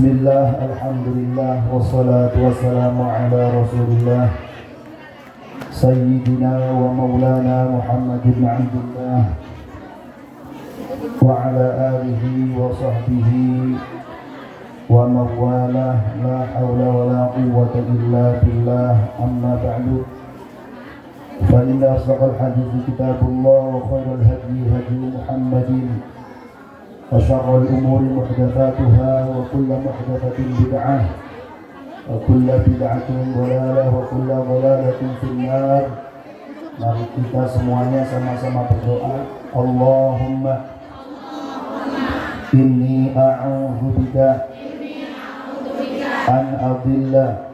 Bismillah, alhamdulillah, wassalatu wassalamu ala rasulillah Sayyidina wa maulana Muhammad ibn Abdullah wa ala alihi wa sahbihi wa mawalah. La hawla wa la quwwata illa billah, amma ba'du. Fa inna asdaqal hadithi kitabullah wa khairal hadi hadi Muhammadin wa syarrul umuri muhdatsatuha wa kullu muhdatsatin bid'ah wa kullu bid'atin dhalalah wa kullu dhalalatin finnar. Mari kita semuanya sama-sama berdoa. Allahumma inni a'udzubika an adilla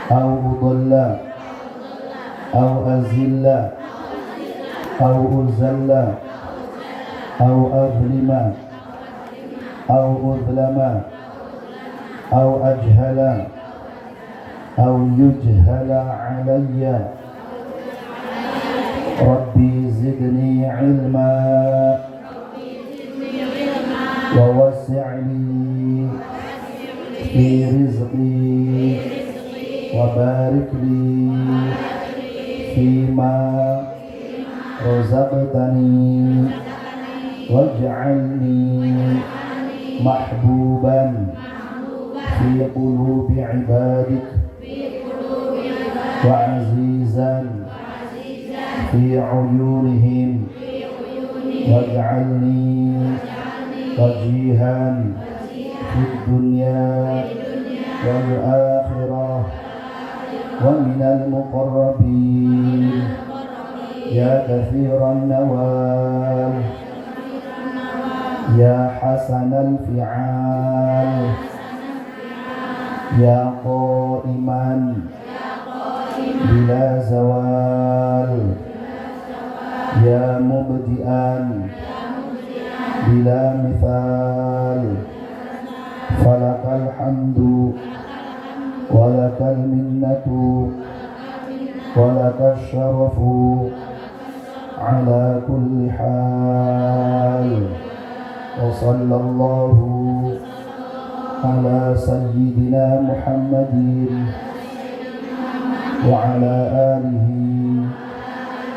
aw udalla aw azilla aw uzalla aw azlima aw uzlama aw ajhala aw yujhala alayya. Rabbi zidni ilma wa wasi'ni fi rizqi wa barik li fima razaqtani waj'alni mahbuban fi qulubi ibadik wa azizan fi uyunihim waj'alni wajihan fid dunya wal akhirah wa minal muqarrabin ya kathiran nawal ya hasanal fi'al ya qa'iman bila zawal ya mubdi'an bila mithal falakal hamdu walakal minnatu walakal syarafu ala kulli hal. Wa sallallahu ala sayyidina Muhammadin wa ala alihi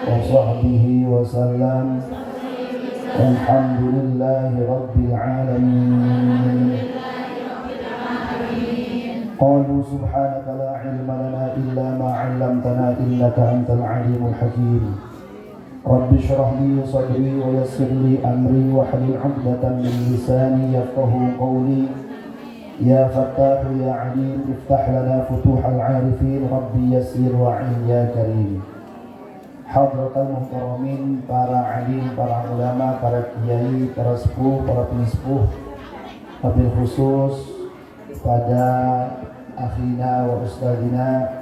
wa sahbihi wa sallam. Alhamdulillahi rabbil alamin. Qalu subhanaka la ilma lana illa ma 'allamtana innaka antal alimul hakim. Rabbi shrah li sadri wa yassir li amri wa hlul 'uqdatam min lisani yafqahu qawli. Ya Fattah ya Alim iftah lana futuhal 'arifin. Rabbi yassir wa'in ya karim. Hadratal muhtaramin, para alim, para ulama, para kiai, para sepuh, para penispuh, wabil khusus pada akhina wa ustadzina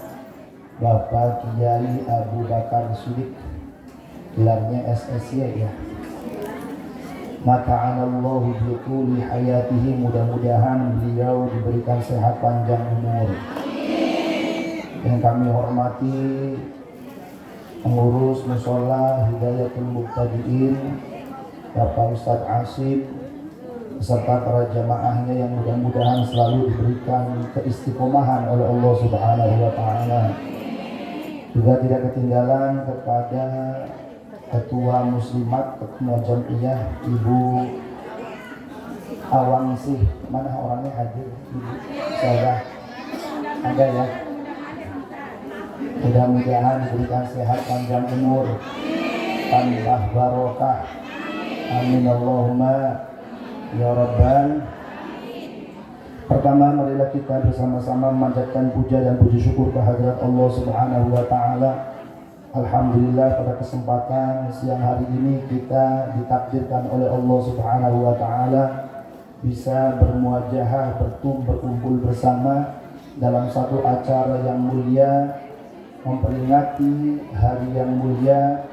Bapak Kiai Abu Bakar Shidik, gelarnya SSY ya. Mata'anallahu biquli hayatihi, mudah-mudahan beliau diberikan sehat panjang umur. Yang kami hormati pengurus Mushola Hidayatul Muqtadiin Bapak Ustadz Asif beserta para jamaahnya yang mudah-mudahan selalu diberikan keistiqomahan oleh Allah Subhanahu wa Ta'ala. Juga tidak ketinggalan kepada Ketua Muslimat, Ketua Jam'iyah Ibu Awangsih, mana orangnya hadir? Ibu saya ada ya. Mudah-mudahan diberikan sehat panjang umur, tambah barokah. Amin Allahumma ya Rabbal. Pertama, marilah kita bersama-sama memanjatkan puja dan puji syukur kehadirat Allah Subhanahu wa Ta'ala. Alhamdulillah, pada kesempatan siang hari ini kita ditakdirkan oleh Allah Subhanahu wa Ta'ala bisa bermuajahah, berkumpul bersama dalam satu acara yang mulia, memperingati hari yang mulia,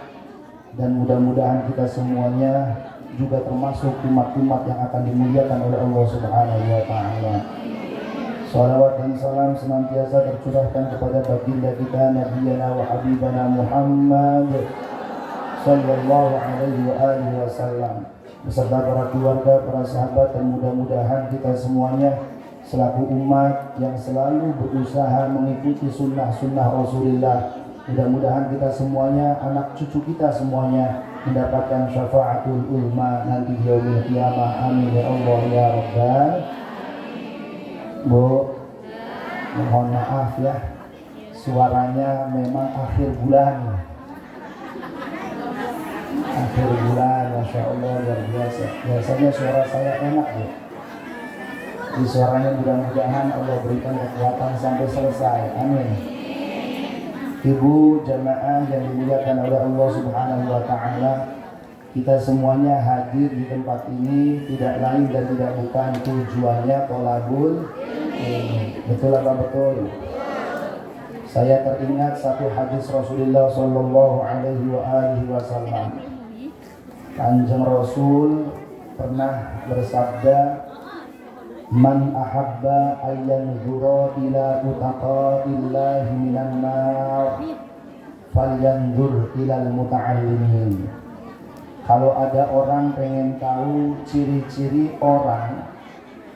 dan mudah-mudahan kita semuanya juga termasuk umat-umat yang akan dimuliakan oleh Allah Subhanahu wa Ta'ala. Salawat dan salam senantiasa tercurahkan kepada baginda kita Nabiyana wa Habibana Muhammad sallallahu alaihi wa alihi wasallam beserta para keluarga, para sahabat, dan mudah-mudahan kita semuanya selaku umat yang selalu berusaha mengikuti sunnah-sunnah Rasulullah. Mudah-mudahan kita semuanya, anak cucu kita semuanya mendapatkan syafaatul ulma nanti di yaumil qiyamah. Amin ya Allah ya Rabbal. Bu, mohon maaf ya, suaranya memang akhir bulan, Masya Allah luar biasa. Biasanya suara saya enak ya, di suaranya mudah-mudahan Allah berikan kekuatan sampai selesai. Amin. Ibu jamaah yang dimuliakan oleh Allah Subhanahu wa Ta'ala, kita semuanya hadir di tempat ini tidak lain dan tidak bukan tujuannya tolabul ilmi. Betul apa betul? Saya teringat satu hadis Rasulullah Sallallahu Alaihi Wasallam. Kanjeng Rasul pernah bersabda, Man ahabba ayyan zura ila utaqaillahi minan nar falyanzur ilal muta'allimin. Kalau ada orang pengen tahu ciri-ciri orang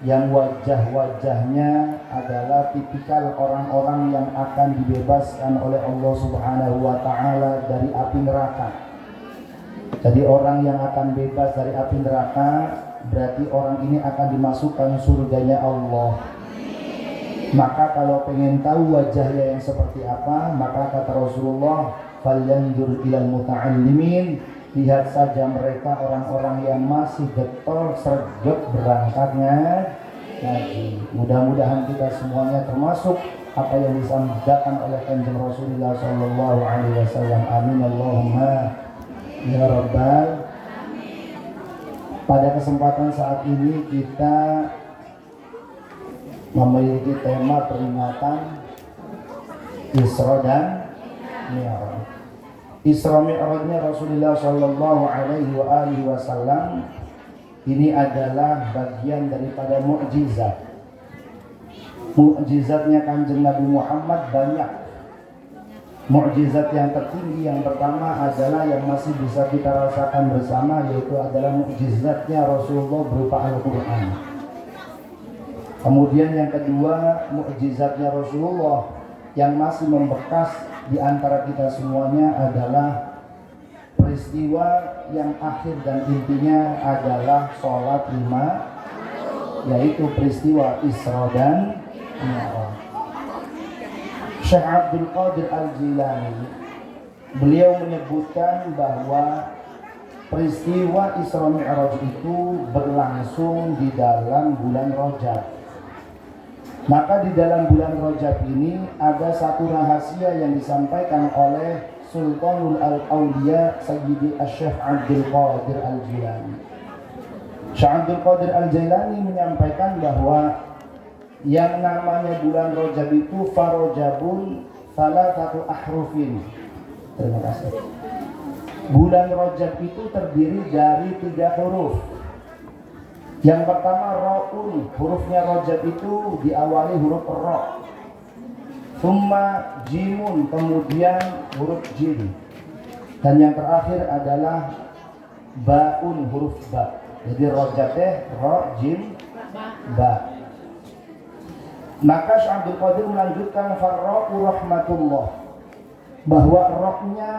yang wajah-wajahnya adalah tipikal orang-orang yang akan dibebaskan oleh Allah Subhanahu wa Ta'ala dari api neraka. Jadi orang yang akan bebas dari api neraka berarti orang ini akan dimasukkan surganya Allah. Maka kalau pengen tahu wajahnya yang seperti apa, maka kata Rasulullah, falyanzur ilal muta'allimin, lihat saja mereka orang-orang yang masih getol sregep berangkatnya ngaji. Mudah-mudahan kita semuanya termasuk apa yang disampaikan oleh kanjeng Rasulullah Sallallahu Alaihi Wasallam. Amin Allahumma ya Rabbal. Pada kesempatan saat ini kita memiliki tema peringatan Isra dan Mi'raj. Isra Mi'rajnya Rasulullah Sallallahu Alaihi Wasallam ini adalah bagian daripada mukjizat. Mukjizatnya kanjeng Nabi Muhammad banyak. Mukjizat yang tertinggi yang pertama adalah yang masih bisa kita rasakan bersama, yaitu adalah mukjizatnya Rasulullah berupa Al-Quran. Kemudian yang kedua, mukjizatnya Rasulullah yang masih membekas di antara kita semuanya adalah peristiwa yang akhir dan intinya adalah sholat 5, yaitu peristiwa Isra dan Mi'raj. Syekh Abdul Qadir Al-Jilani, beliau menyebutkan bahwa peristiwa Isra Mi'raj itu berlangsung di dalam bulan Rajab. Maka di dalam bulan Rajab ini ada satu rahasia yang disampaikan oleh Sultanul Al-Awliya Sayyidi Syekh Abdul Qadir Al-Jilani. Syekh Abdul Qadir Al-Jilani menyampaikan bahwa yang namanya bulan Rajab itu farojabun salasatu ahrufin. Terima kasih. Bulan Rajab itu terdiri dari 3 huruf. Yang pertama ra'un, hurufnya Rajab itu diawali huruf ra. Summa jimun, kemudian huruf jim. Dan yang terakhir adalah ba'un, huruf ba. Jadi Rajab ra, jim, ba. Maka Syekh Abdul Qadir melanjutkan farra'u rahmatullah, bahwa rohnya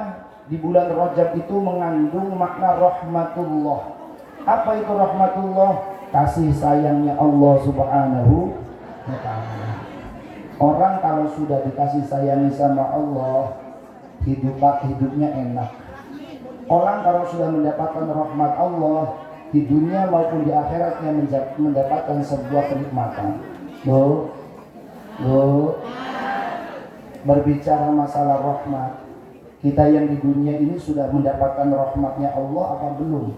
di bulan Rajab itu mengandung makna rahmatullah. Apa itu rahmatullah? Kasih sayangnya Allah Subhanahu wa Ta'ala. Orang kalau sudah dikasih sayangi sama Allah, hidupnya enak. Orang kalau sudah mendapatkan rahmat Allah di dunia maupun di akhiratnya mendapatkan sebuah kenikmatan. Berbicara masalah rahmat, kita yang di dunia ini sudah mendapatkan rahmatnya Allah apa belum?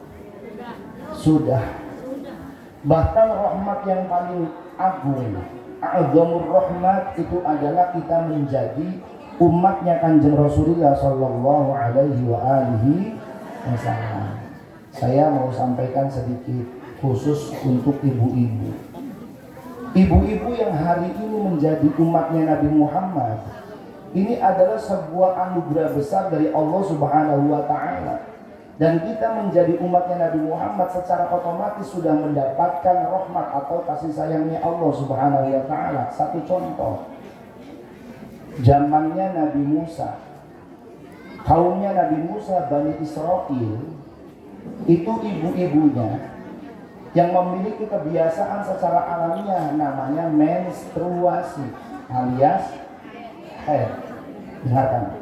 Sudah. Bahkan rahmat yang paling agung, a'zamur rahmat, itu adalah kita menjadi umatnya kanjeng Rasulullah Sallallahu Alaihi Wasallam. Saya mau sampaikan sedikit khusus untuk ibu-ibu. Ibu-ibu yang hari ini menjadi umatnya Nabi Muhammad, ini adalah sebuah anugerah besar dari Allah Subhanahu wa Ta'ala. Dan kita menjadi umatnya Nabi Muhammad secara otomatis sudah mendapatkan rahmat atau kasih sayangnya Allah Subhanahu wa Ta'ala. Satu contoh, zamannya Nabi Musa, kaumnya Nabi Musa, Bani Israel, itu ibu-ibunya yang memiliki kebiasaan secara alamiah namanya menstruasi alias haid. Dengarkan.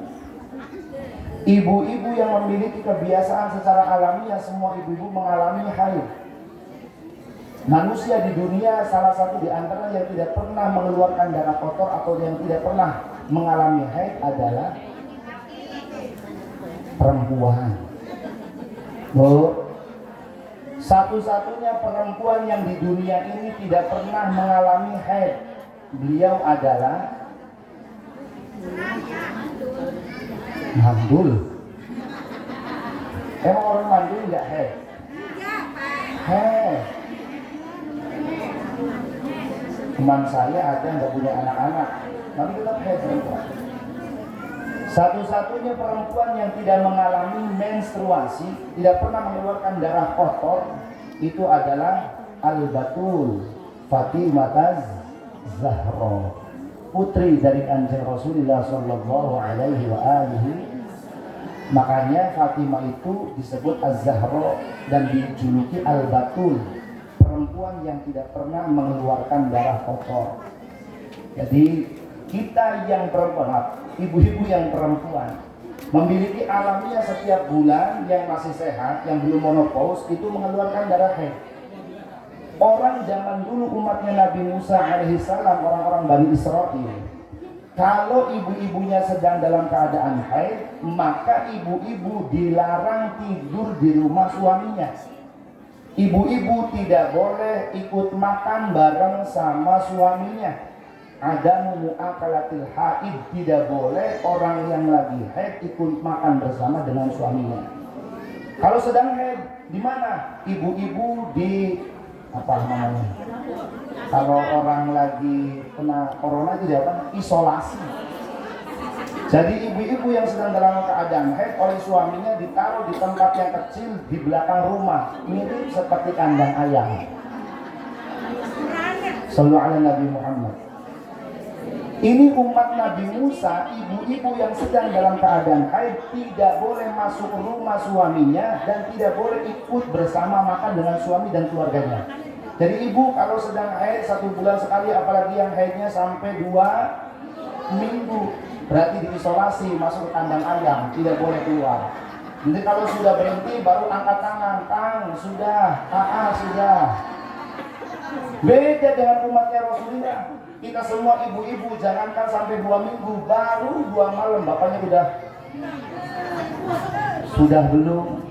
Ibu-ibu yang memiliki kebiasaan secara alamiah, semua ibu-ibu mengalami haid. Manusia di dunia salah satu di antara yang tidak pernah mengeluarkan darah kotor atau yang tidak pernah mengalami haid adalah perempuan. Satu-satunya perempuan yang di dunia ini tidak pernah mengalami haid, beliau adalah mandul. Emang orang mandul nggak haid? Haid. Teman saya ada nggak punya anak-anak, tapi tetap haid perempuan. Satu-satunya perempuan yang tidak mengalami menstruasi, tidak pernah mengeluarkan darah kotor, itu adalah Al-Batul Fatimah Zahra, putri dari Kanjeng Rasulullah Sallallahu Alaihi Wasallam. Makanya Fatimah itu disebut Az-Zahra dan dijuluki Al-Batul, perempuan yang tidak pernah mengeluarkan darah kotor. Jadi kita yang perempuan, ibu-ibu yang perempuan, memiliki alamiah setiap bulan yang masih sehat, yang belum menopause, itu mengeluarkan darah haid. Orang zaman dulu umatnya Nabi Musa alaihissalam, orang-orang Bani Israel, kalau ibu-ibunya sedang dalam keadaan haid, maka ibu-ibu dilarang tidur di rumah suaminya. Ibu-ibu tidak boleh ikut makan bareng sama suaminya. Ada mu'akalatil haid, tidak boleh orang yang lagi haid ikut makan bersama dengan suaminya. Kalau sedang haid, di mana? Ibu-ibu di apa namanya? Kalau orang lagi kena corona itu apa? Isolasi. Jadi ibu-ibu yang sedang dalam keadaan haid oleh suaminya ditaruh di tempat yang kecil di belakang rumah, mirip seperti kandang ayam. Sallu ala Nabi Muhammad. Ini umat Nabi Musa, ibu-ibu yang sedang dalam keadaan haid tidak boleh masuk rumah suaminya dan tidak boleh ikut bersama makan dengan suami dan keluarganya. Jadi ibu kalau sedang haid 1 bulan sekali, apalagi yang haidnya sampai 2 minggu, berarti diisolasi, masuk ke kandang ayam, tidak boleh keluar. Nanti kalau sudah berhenti baru angkat tangan, Kang sudah, sudah. Beda dengan umatnya Rasulullah. Kita semua ibu-ibu jangankan sampai 2 minggu, baru 2 malam bapaknya sudah belum,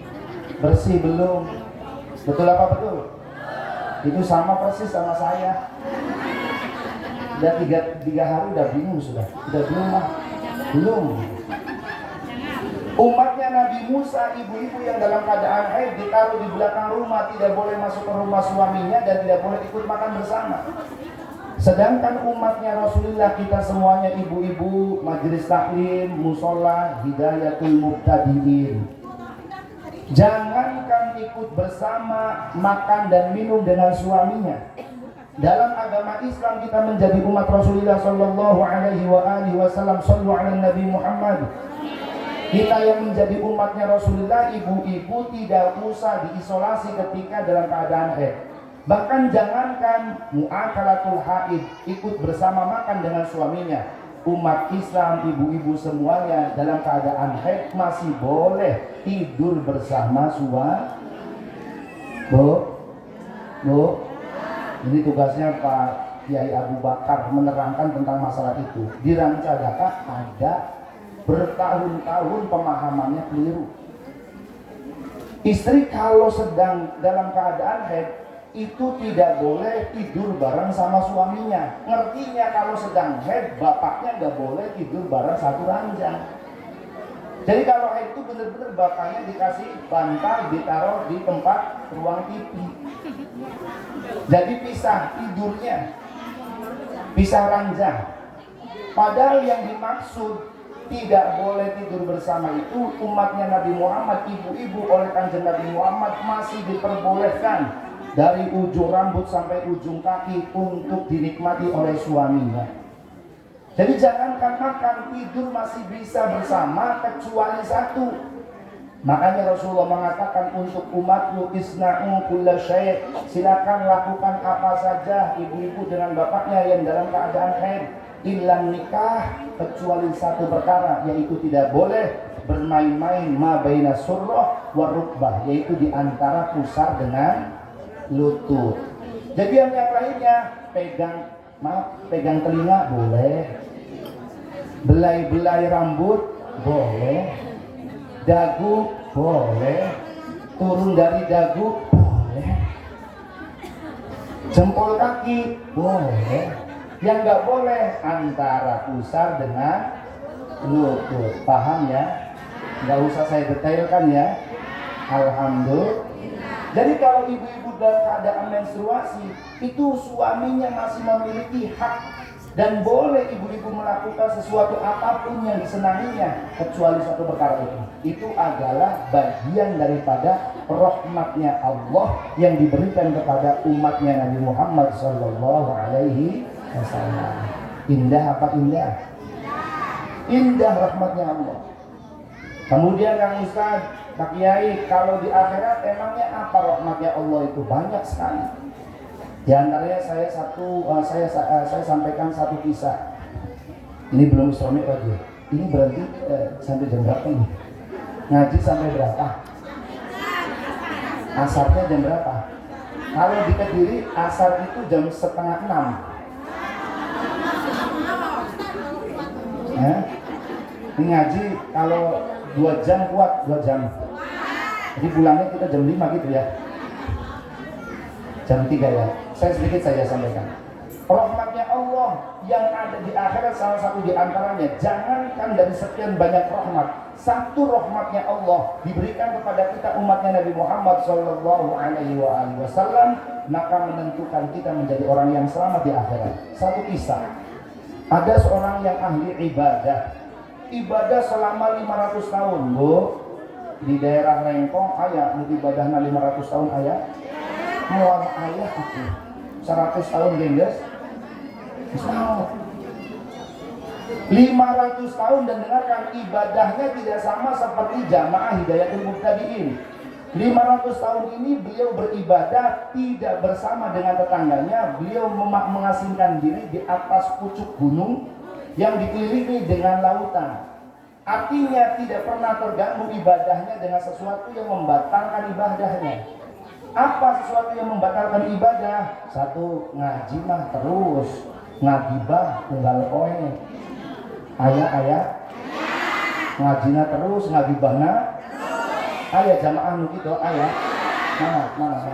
bersih belum. Betul apa betul? Itu sama persis sama saya. Udah 3 hari udah bingung sudah belum mah. Belum. Umatnya Nabi Musa, ibu-ibu yang dalam keadaan haid ditaruh di belakang rumah, tidak boleh masuk ke rumah suaminya dan tidak boleh ikut makan bersama. Sedangkan umatnya Rasulullah, kita semuanya ibu-ibu, majelis taklim, musola, hidayatul muqtadiin. Jangankan ikut bersama makan dan minum dengan suaminya. Dalam agama Islam kita menjadi umat Rasulullah Sallallahu Alaihi Wasallam. Sallu ala Nabi Muhammad. Kita yang menjadi umatnya Rasulullah, ibu-ibu tidak usah diisolasi ketika dalam keadaan haid. Bahkan jangankan mu'akalatul haid, ikut bersama makan dengan suaminya. Umat Islam, ibu-ibu semuanya dalam keadaan haid masih boleh tidur bersama suami. Bu, ini tugasnya Pak Kiai Abu Bakar menerangkan tentang masalah itu. Di Rancagaka ada bertahun-tahun pemahamannya keliru. Istri kalau sedang dalam keadaan haid itu tidak boleh tidur bareng sama suaminya. Ngertinya kalau sedang haid bapaknya nggak boleh tidur bareng satu ranjang. Jadi kalau haid itu benar-benar bapaknya dikasih bantal ditaruh di tempat ruang TV. Jadi pisah tidurnya, pisah ranjang. Padahal yang dimaksud tidak boleh tidur bersama itu umatnya Nabi Muhammad, ibu-ibu oleh Kanjeng Nabi Muhammad masih diperbolehkan dari ujung rambut sampai ujung kaki untuk dinikmati oleh suaminya. Jadi jangankan makan, tidur masih bisa bersama kecuali satu. Makanya Rasulullah mengatakan untuk umatku isna'u kulla syai', silakan lakukan apa saja ibu-ibu dengan bapaknya yang dalam keadaan haid, illa nikah, kecuali satu perkara, yaitu tidak boleh bermain-main ma baina surrah wa rukbah, yaitu di antara pusar dengan lutut. Jadi yang lainnya pegang telinga boleh, belai-belai rambut boleh, dagu boleh, turun dari dagu boleh, jempol kaki boleh. Yang nggak boleh antara pusar dengan lutut. Paham ya? Nggak usah saya detailkan ya. Alhamdulillah. Jadi kalau ibu-ibu dalam keadaan menstruasi, itu suaminya masih memiliki hak dan boleh ibu-ibu melakukan sesuatu apapun yang disenanginya kecuali satu perkara itu. Itu adalah bagian daripada rahmatnya Allah yang diberikan kepada umatnya Nabi Muhammad sallallahu alaihi wasallam. Indah apa indah? Indah rahmatnya Allah. Kemudian Kang Ustaz, Pak Kiai, kalau di akhirat emangnya apa rahmatnya Allah itu? Banyak sekali. Di antaranya saya sampaikan satu kisah. Ini belum Isra Mi'raj ya. Ini berarti sampai jam berapa ini? Ngaji sampai berapa? Asarnya jam berapa? Kalau di Kediri asar itu jam 5:30. Ini ngaji kalau 2 jam kuat, 2 jam. Jadi pulangnya kita jam 5 gitu ya. Jam 3 ya. Saya sedikit saja sampaikan. Rahmatnya Allah yang ada di akhirat salah satu di antaranya, jangankan dari sekian banyak rahmat, satu rahmatnya Allah diberikan kepada kita umatnya Nabi Muhammad sallallahu alaihi wasallam, maka menentukan kita menjadi orang yang selamat di akhirat. Satu kisah. Ada seorang yang ahli ibadah selama 500 tahun, Bu. Di daerah Rengkong ayah ibadahnya 500 tahun ayah. Mual ayah aku 100 tahun gendes. 500 tahun dan dengarkan, ibadahnya tidak sama seperti jamaah Hidayatul Muhtadiin. 500 tahun ini beliau beribadah tidak bersama dengan tetangganya. Beliau mengasingkan diri di atas pucuk gunung yang dikelilingi dengan lautan. Artinya tidak pernah terganggu ibadahnya dengan sesuatu yang membatalkan ibadahnya. Apa sesuatu yang membatalkan ibadah? Satu, ngaji mah terus, ngagibah tunggal poe. Ayah ngajina terus, ngagibahna ayah jamaah nu gitu, ayah mana.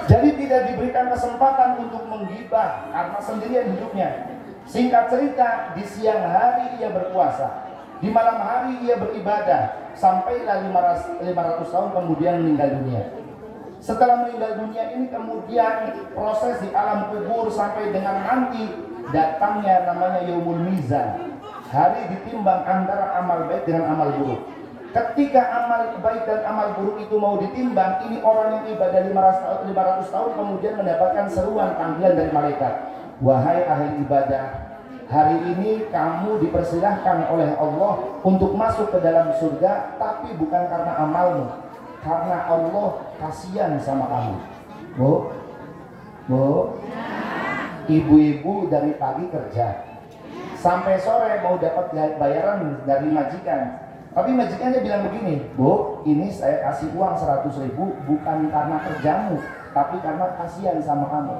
Jadi tidak diberikan kesempatan untuk menggibah karena sendirian hidupnya. Singkat cerita, di siang hari ia berpuasa, di malam hari ia beribadah, sampailah 500 tahun kemudian meninggal dunia. Setelah meninggal dunia ini kemudian proses di alam kubur sampai dengan nanti datangnya namanya Yaumul Mizan, hari ditimbang antara amal baik dengan amal buruk. Ketika amal baik dan amal buruk itu mau ditimbang, ini orang yang ibadah 500 tahun kemudian mendapatkan seruan panggilan dari malaikat. Wahai ahli ibadah, hari ini kamu dipersilahkan oleh Allah untuk masuk ke dalam surga, tapi bukan karena amalmu, karena Allah kasihan sama kamu. Bu, ibu-ibu dari pagi kerja sampai sore mau dapat bayaran dari majikan, tapi majikannya bilang begini, Bu, ini saya kasih uang 100.000 bukan karena kerjamu, tapi karena kasihan sama kamu.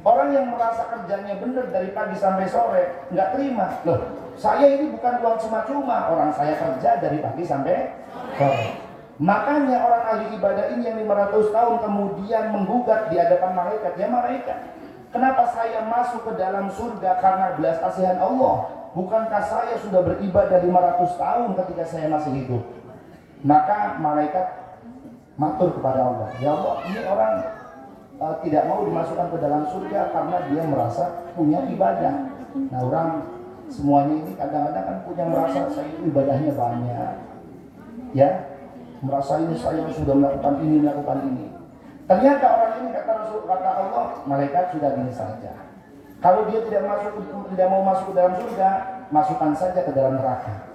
Orang yang merasa kerjanya benar dari pagi sampai sore nggak terima, loh saya ini bukan uang cuma-cuma, orang saya kerja dari pagi sampai sore. Makanya orang ahli ibadah ini yang 500 tahun kemudian menggugat di hadapan malaikat, ya malaikat, kenapa saya masuk ke dalam surga karena belas kasihan Allah? Bukankah saya sudah beribadah 500 tahun ketika saya masih hidup? Maka malaikat matur kepada Allah, ya Allah, ini orang tidak mau dimasukkan ke dalam surga karena dia merasa punya ibadah. Nah, orang semuanya ini kadang-kadang kan punya merasa saya itu ibadahnya banyak, ya, merasa ini saya sudah melakukan ini. Ternyata orang ini kata Allah, malaikat sudah gini saja. Kalau dia tidak mau masuk ke dalam surga, masukkan saja ke dalam neraka.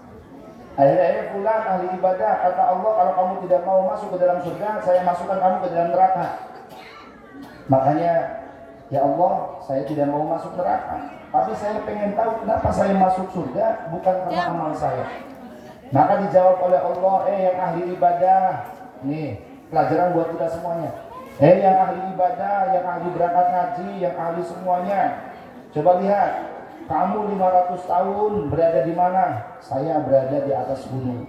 Akhirnya fulan ahli ibadah, kata Allah, kalau kamu tidak mau masuk ke dalam surga, saya masukkan kamu ke dalam neraka. Makanya, ya Allah, saya tidak mau masuk neraka, tapi saya pengen tahu kenapa saya masuk surga, bukan karena amal saya. Maka dijawab oleh Allah, yang ahli ibadah, nih pelajaran buat kita semuanya. Yang ahli ibadah, yang ahli berangkat ngaji, yang ahli semuanya, coba lihat, kamu 500 tahun berada di mana? Saya berada di atas gunung.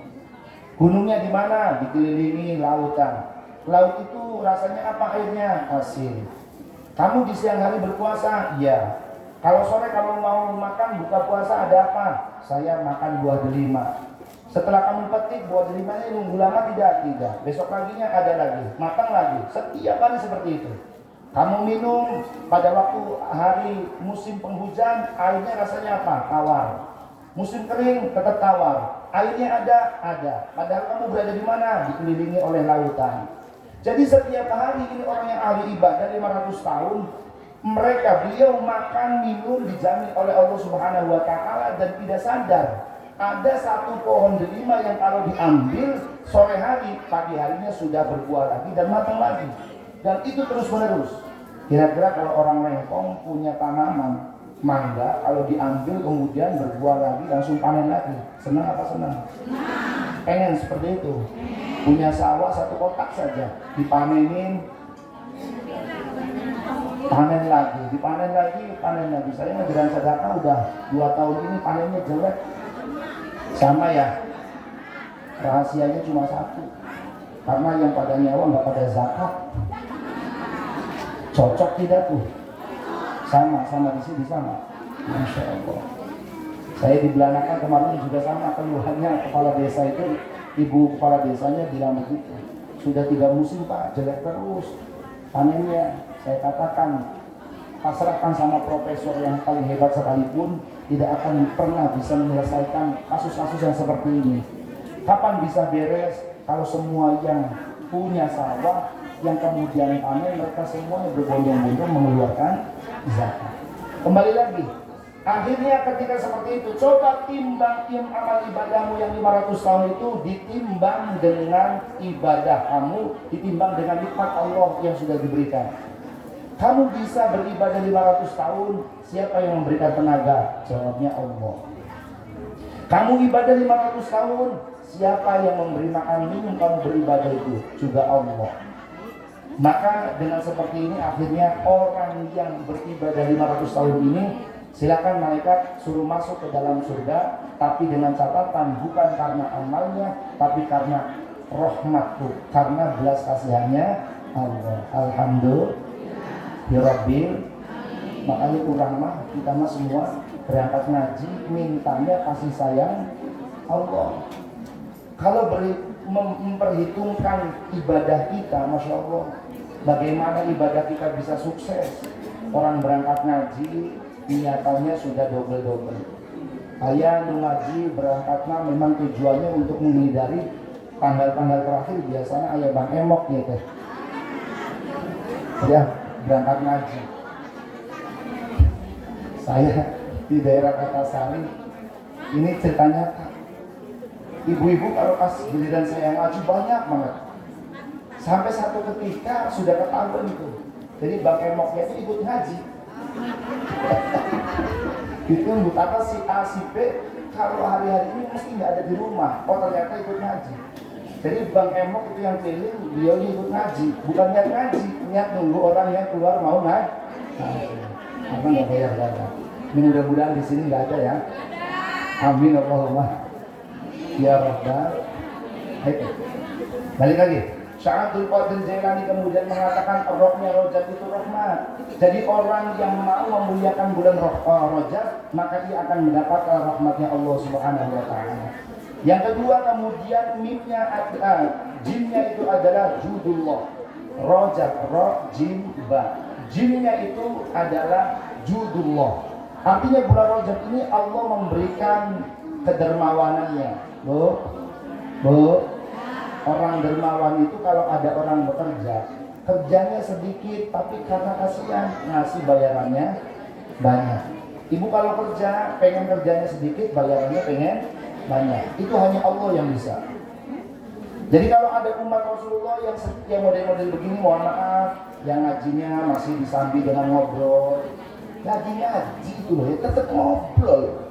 Gunungnya di mana? Dikelilingi lautan. Laut itu rasanya apa airnya? Asin. Kamu di siang hari berpuasa? Iya. Kalau sore kamu mau makan buka puasa ada apa? Saya makan buah delima. Setelah kamu petik buah delimanya nunggu lama tidak? Tidak. Besok paginya ada lagi, matang lagi. Setiap hari seperti itu. Kamu minum pada waktu hari musim penghujan, airnya rasanya apa? Tawar. Musim kering tetap tawar. Airnya ada. Padahal kamu berada di mana? Dikelilingi oleh lautan. Jadi setiap hari ini orang yang ahli ibadah 500 tahun, beliau makan, minum dijamin oleh Allah Subhanahu wa taala dan tidak sadar. Ada satu pohon delima yang kalau diambil sore hari, pagi harinya sudah berbuah lagi dan matang lagi. Dan itu terus menerus. Kira-kira kalau orang Lengkong punya tanaman mangga, kalau diambil kemudian berbuah lagi langsung panen lagi, senang apa senang? Pengen seperti itu. Punya sawah 1 kotak saja, dipanenin, panen lagi, dipanen lagi. Saya ngejalan sedekah udah 2 tahun ini panennya jelek. Sama ya, rahasianya cuma satu, karena yang pada nyawa nggak pada zakat. Cocok tidak tuh? Sama di sini sama. Masya Allah. Saya di Belanakan kemarin juga sama, keluhannya kepala desa itu, ibu kepala desanya bilang begitu. Sudah 3 musim Pak, jelek terus panennya. Saya katakan, pasrahkan sama profesor yang paling hebat sekalipun, tidak akan pernah bisa menyelesaikan kasus-kasus yang seperti ini. Kapan bisa beres kalau semua yang punya sawah, yang kemudian panen, mereka semuanya berbondong-bondong mengeluarkan zakat. Kembali lagi, akhirnya ketika seperti itu, coba timbang amal ibadahmu yang 500 tahun itu ditimbang dengan ibadah kamu, ditimbang dengan nikmat Allah yang sudah diberikan. Kamu bisa beribadah 500 tahun, siapa yang memberikan tenaga? Jawabnya Allah. Kamu ibadah 500 tahun, siapa yang memberi makan minum kamu beribadah itu? Juga Allah. Maka dengan seperti ini akhirnya orang yang beribadah 500 tahun ini, silakan malaikat suruh masuk ke dalam surga, tapi dengan catatan bukan karena amalnya, tapi karena rahmatku, karena belas kasihannya Allah. Alhamdulillah. Ya Rabbil, makanya kurang mah kita mah semua berangkat ngaji mintanya kasih sayang Allah. Kalau memperhitungkan ibadah kita, Masya Allah, bagaimana ibadah kita bisa sukses? Orang berangkat ngaji niatannya sudah double. Ayah ngaji berangkatnya memang tujuannya untuk menghindari tanggal-tanggal terakhir, biasanya ayah bang emok gitu ya, berangkat ngaji. Saya di daerah Katasari, ini ceritanya ibu-ibu kalau pas giliran saya ngaji banyak banget, sampai satu ketika sudah ketahuan itu, jadi bang emoknya itu ikut ngaji. Itu kata si A si B kalau hari-hari ini mesti nggak ada di rumah, oh ternyata ikut ngaji. Jadi bang emok itu yang keliling, dia ikut ngaji, bukan niat ngaji, niat nunggu orang yang keluar mau ngaji. Apa nggak bayar dana? Mudah-mudahan di sini nggak ada ya. Amin Allahumma ya Rabbal. Ayo balik lagi. Syaikhul Qadir Jailani kemudian mengatakan rohnya Rojab itu rahmat. Jadi orang yang mau memuliakan bulan Rojab, maka dia akan mendapatkan rahmatnya Allah Subhanahu wa taala. Yang kedua kemudian jinnya itu adalah judullah. Rojab, ro, jim, ba. Jimnya itu adalah judullah. Artinya bulan Rajab ini Allah memberikan kedermawanannya. Bu, orang dermawan itu kalau ada orang bekerja, kerjanya sedikit tapi karena kasihan ngasih bayarannya banyak. Ibu kalau kerja pengen kerjanya sedikit, bayarannya pengen banyak. Itu hanya Allah yang bisa. Jadi kalau ada umat Rasulullah yang model-model begini, mohon maaf, yang ngajinya masih disambi dengan ngobrol. Ngaji itu loh, ya tetap ngobrol.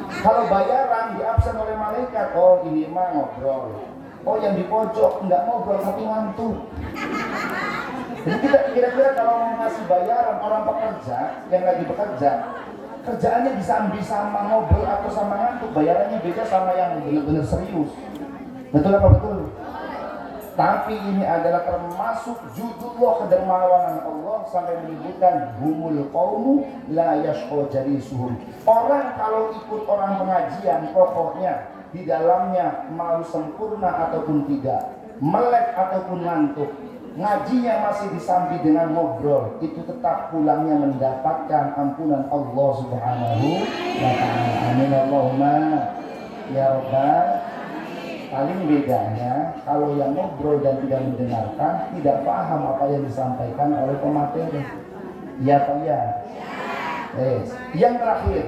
Kalau bayaran diabsen oleh malaikat, oh ini mah ngobrol. Oh yang di pojok nggak ngobrol tapi ngantuk. Jadi kita kira-kira kalau mau ngasih bayaran orang pekerja yang lagi bekerja, kerjaannya disambi sama ngobrol atau sama ngantuk, bayarannya beda sama yang benar-benar serius. Betul apa betul? Tapi ini adalah termasuk judullah kedermawanan Allah sampai menyebutkan humul qaumu la yashqa jalisuhum. Orang kalau ikut orang pengajian pokoknya di dalamnya mau sempurna ataupun tidak, melek ataupun ngantuk, ngajinya masih disambi dengan ngobrol, itu tetap pulangnya mendapatkan ampunan Allah Subhanahu wa ta'ala. Amin Allahumma ya rabbal. Paling bedanya kalau yang ngobrol dan tidak mendengarkan, tidak paham apa yang disampaikan oleh pemateri. Ya Pak ya. Yang terakhir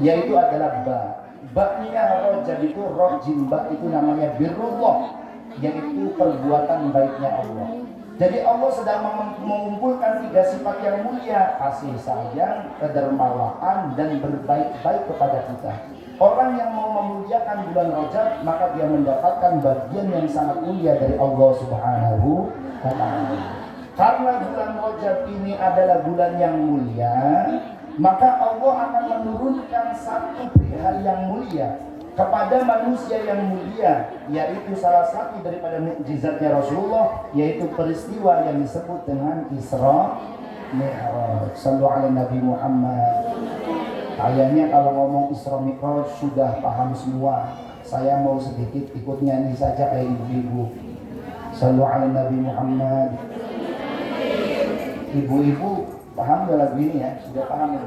yaitu adalah ba. Ba-nya Rajab itu rojim, ba itu namanya birrullah, yaitu perbuatan baiknya Allah. Jadi Allah sedang mengumpulkan 3 sifat yang mulia: kasih sayang, kedermawaan, dan berbaik-baik kepada kita. Orang yang mau memuliakan bulan Rajab, maka dia mendapatkan bagian yang sangat mulia dari Allah Subhanahu wa ta'ala. Karena bulan Rajab ini adalah bulan yang mulia, maka Allah akan menurunkan satu perihal yang mulia kepada manusia yang mulia, yaitu salah satu daripada mukjizatnya Rasulullah, yaitu peristiwa yang disebut dengan Isra Mi'raj. Sallu ala Nabi Muhammad. Kayaknya kalau ngomong Isra Mi'raj sudah paham semua. Saya mau sedikit ikut nyanyi saja kayak ibu-ibu. Sallu ala Nabi Muhammad. Ibu-ibu paham gak lagu ini ya? Sudah paham ya?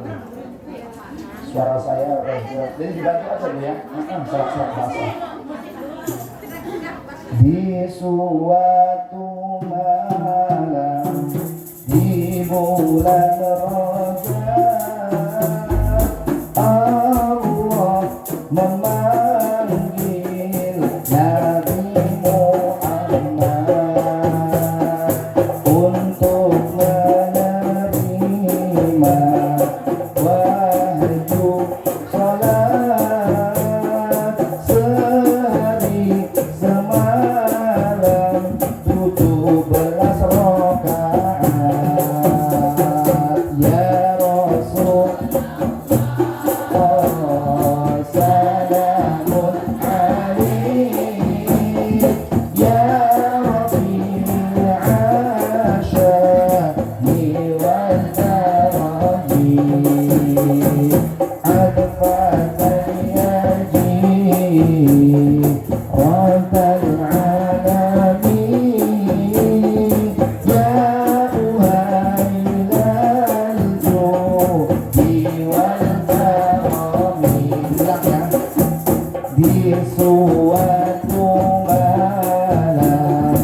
Suara saya jadi dibantu aja Bu ya. Serak-serak bahasa. Di suatu malam di bulan Rajab, Allah memanggil Nabi Muhammad untuk menerima wahyu salat sehari semalam 17 rakaat. Ya Rasul salamun alaik ya Rabbil asyani wal karami adfatan yaji rabbal alamin ya uhailal judi wal karami. Di suatu malam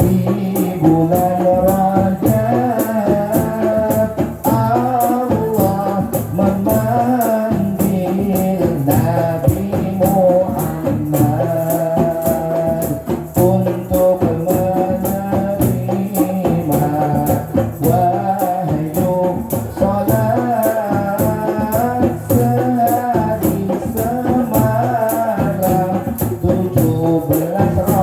di bulan Rajab, Allah memanggil Nabi Muhammad untuk menerima wahyu salat sehari semalam 17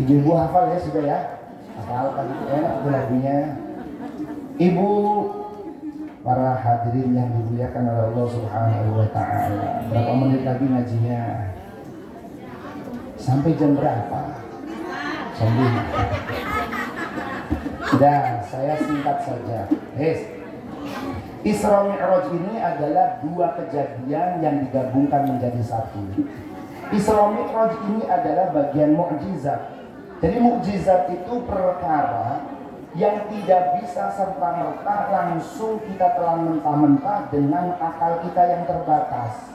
Ibu-ibu hafal ya sudah ya? Hafal kan enak itu lagunya. Ibu, para hadirin yang dimuliakan oleh Allah Subhanahu wa taala. Berapa menit lagi ngajinya? Sampai jam berapa? Sampai. Sudah, saya singkat saja. Isra Mi'raj ini adalah dua kejadian yang digabungkan menjadi satu. Isra Mi'raj ini adalah bagian mukjizat. Jadi mukjizat itu perkara yang tidak bisa serta-merta langsung kita telan mentah-mentah dengan akal kita yang terbatas.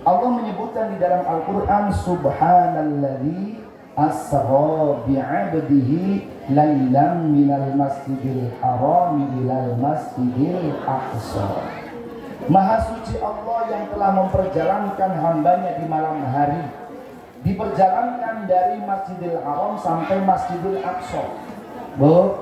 Allah menyebutkan di dalam Al-Quran, Subhanalladzi asra bi'abdihi lailan minal masjidil harami ilal masjidil aqsa. Maha suci Allah yang telah memperjalankan hambanya di malam hari, diperjalankan dari Masjidil Haram sampai Masjidil Aqsa. Bu,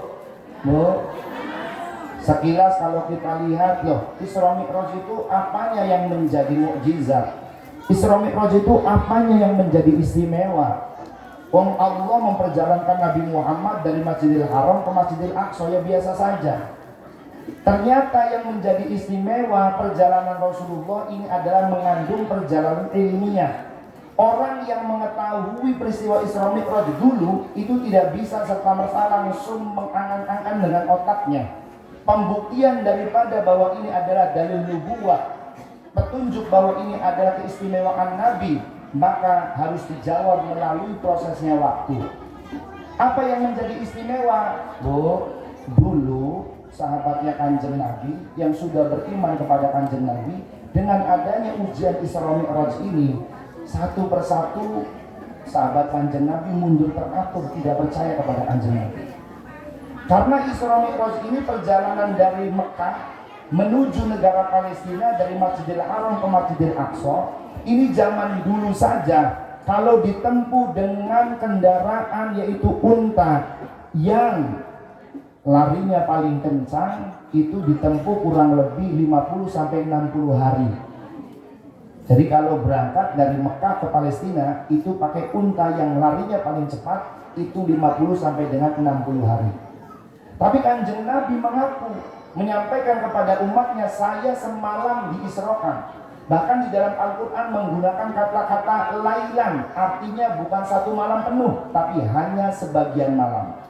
sekilas kalau kita lihat, loh, Isra Mi'raj itu apanya yang menjadi mukjizat? Isra Mi'raj itu apanya yang menjadi istimewa? Wong Allah memperjalankan Nabi Muhammad dari Masjidil Haram ke Masjidil Aqsa ya biasa saja. Ternyata yang menjadi istimewa perjalanan Rasulullah ini adalah mengandung perjalanan ilmiah. Orang yang mengetahui peristiwa Isra Mi'raj dulu itu tidak bisa serta-merta langsung mengangan-angan dengan otaknya. Pembuktian daripada bahwa ini adalah dalil nubuwah, petunjuk bahwa ini adalah keistimewaan Nabi, maka harus dijawab melalui prosesnya waktu. Apa yang menjadi istimewa? Dulu sahabatnya Kanjeng Nabi yang sudah beriman kepada Kanjeng Nabi, dengan adanya ujian Isra Mi'raj ini, satu persatu sahabat Kanjeng Nabi mundur teratur, tidak percaya kepada Kanjeng Nabi. Karena Isra Mi'raj ini perjalanan dari Mekah menuju negara Palestina, dari Masjidil Haram ke Masjidil Aqsa. Ini zaman dulu saja, kalau ditempuh dengan kendaraan yaitu unta yang larinya paling kencang, itu ditempuh kurang lebih 50-60 hari. Jadi kalau berangkat dari Mekah ke Palestina itu pakai unta yang larinya paling cepat, itu 50 sampai dengan 60 hari. Tapi Kanjeng Nabi mengaku, menyampaikan kepada umatnya, saya semalam diisrokan. Bahkan di dalam Al-Quran menggunakan kata-kata lailan, artinya bukan satu malam penuh, tapi hanya sebagian malam.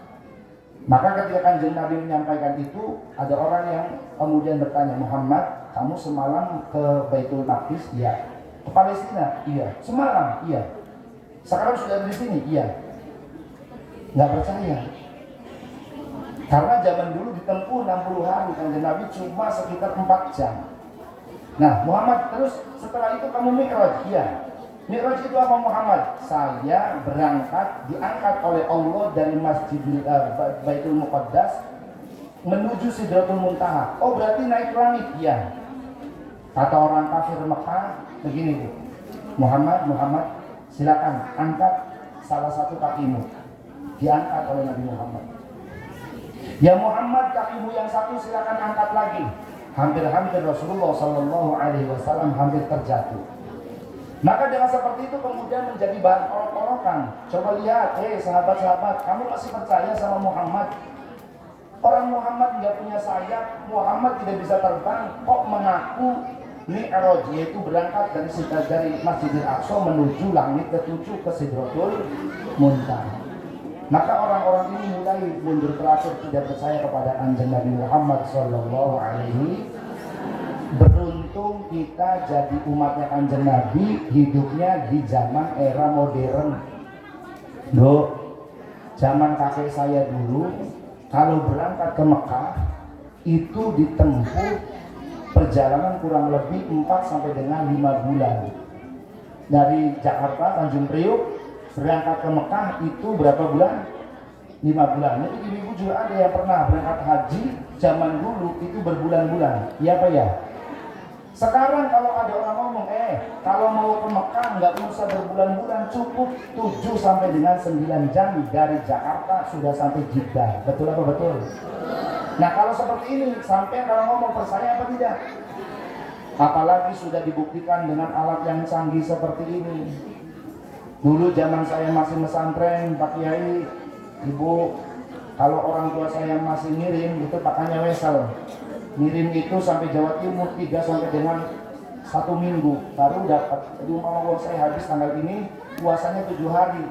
Maka ketika Kanjeng Nabi menyampaikan itu, ada orang yang kemudian bertanya, Muhammad, kamu semalam ke Baitul Maqdis? Iya. Ke Palestina? Iya. Semalam? Iya. Sekarang sudah di sini? Iya. Nggak percaya. Karena zaman dulu ditempuh 60 hari, Kanjeng Nabi cuma sekitar 4 jam. Nah, Muhammad, terus setelah itu kamu Mi'raj? Iya. Mi'raj itu apa Muhammad? Saya berangkat, diangkat oleh Allah dari Masjidil Baitul Muqaddas menuju Sidratul Muntaha. Oh, berarti naik langit? Ya. Kata orang kafir Mekah begini, Muhammad, silakan angkat salah satu kakimu. Diangkat oleh Nabi Muhammad. Ya Muhammad, kakimu yang satu silakan angkat lagi. Hampir-hampir Rasulullah SAW hampir terjatuh. Maka dengan seperti itu kemudian menjadi bahan olok-olokan. Coba lihat, sahabat-sahabat, kamu masih percaya sama Muhammad? Orang Muhammad nggak punya sayap, Muhammad tidak bisa terbang, kok mengaku Mi'raj, yaitu berangkat dari Masjidil Aqsa menuju langit ketujuh ke Sidratul Muntaha. Maka orang-orang ini mulai mundur teratur, tidak percaya kepada Kanjeng Nabi Muhammad Sallallahu Alaihi. Beruntung kita jadi umatnya Kanjeng Nabi, hidupnya di zaman era modern. Zaman kakek saya dulu, kalau berangkat ke Mekah itu ditempuh perjalanan kurang lebih 4 sampai dengan 5 bulan. Dari Jakarta, Tanjung Priuk, berangkat ke Mekah itu berapa bulan? 5 bulan. Jadi ibu-ibu juga ada yang pernah berangkat haji zaman dulu itu berbulan-bulan. Iya apa ya? Sekarang kalau ada orang ngomong, kalau mau ke Mekah nggak usah berbulan-bulan, cukup 7 sampai dengan 9 jam dari Jakarta sudah sampai Jeddah. Betul apa betul? Nah kalau seperti ini, sampai kalau ngomong percaya apa tidak? Apalagi sudah dibuktikan dengan alat yang canggih seperti ini. Dulu zaman saya masih pesantren, Pak Kiai, Ibu, kalau orang tua saya masih ngirim itu pakannya wesel. Ngirim itu sampai Jawa Timur 3 sampai dengan 1 minggu baru dapat. Jadi uang saya habis tanggal ini, puasanya 7 hari.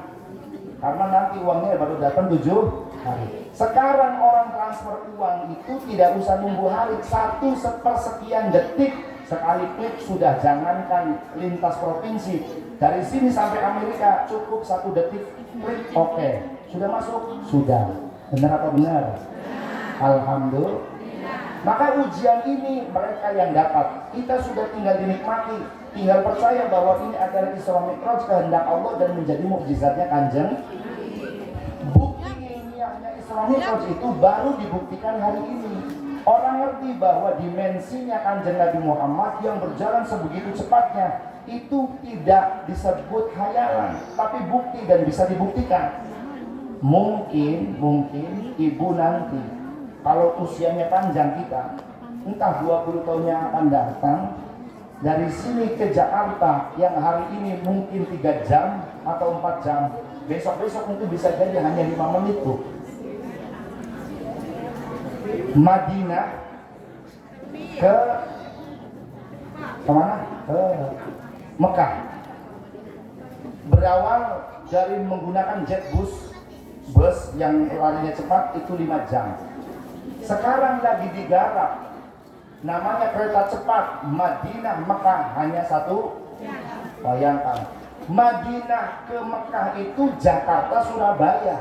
Karena nanti uangnya baru datang 7 hari. Sekarang orang transfer uang itu tidak usah nunggu hari, 1/sekian detik sekali klik sudah. Jangankan lintas provinsi, dari sini sampai Amerika cukup 1 detik klik, oke. Sudah masuk? Sudah. Benar apa benar? Alhamdulillah. Maka ujian ini mereka yang dapat. Kita sudah tinggal dinikmati, tinggal percaya bahwa ini adalah Isra Mi'raj kehendak Allah dan menjadi mukjizatnya Kanjeng. Bukti ilmiahnya Isra Mi'raj itu baru dibuktikan hari ini. Orang ngerti bahwa dimensinya Kanjeng Nabi Muhammad yang berjalan sebegitu cepatnya itu tidak disebut khayalan, tapi bukti dan bisa dibuktikan. Mungkin ibu nanti kalau usianya panjang kita, entah 20 tahun yang akan datang, dari sini ke Jakarta yang hari ini mungkin 3 jam atau 4 jam, besok-besok mungkin bisa jadi hanya 5 menit Bu. Madinah ke kemana? Ke Mekah. Berawal dari menggunakan jet bus yang larinya cepat itu 5 jam. Sekarang lagi digarap namanya kereta cepat Madinah Mekah hanya 1. Bayangkan, Madinah ke Mekah itu Jakarta Surabaya.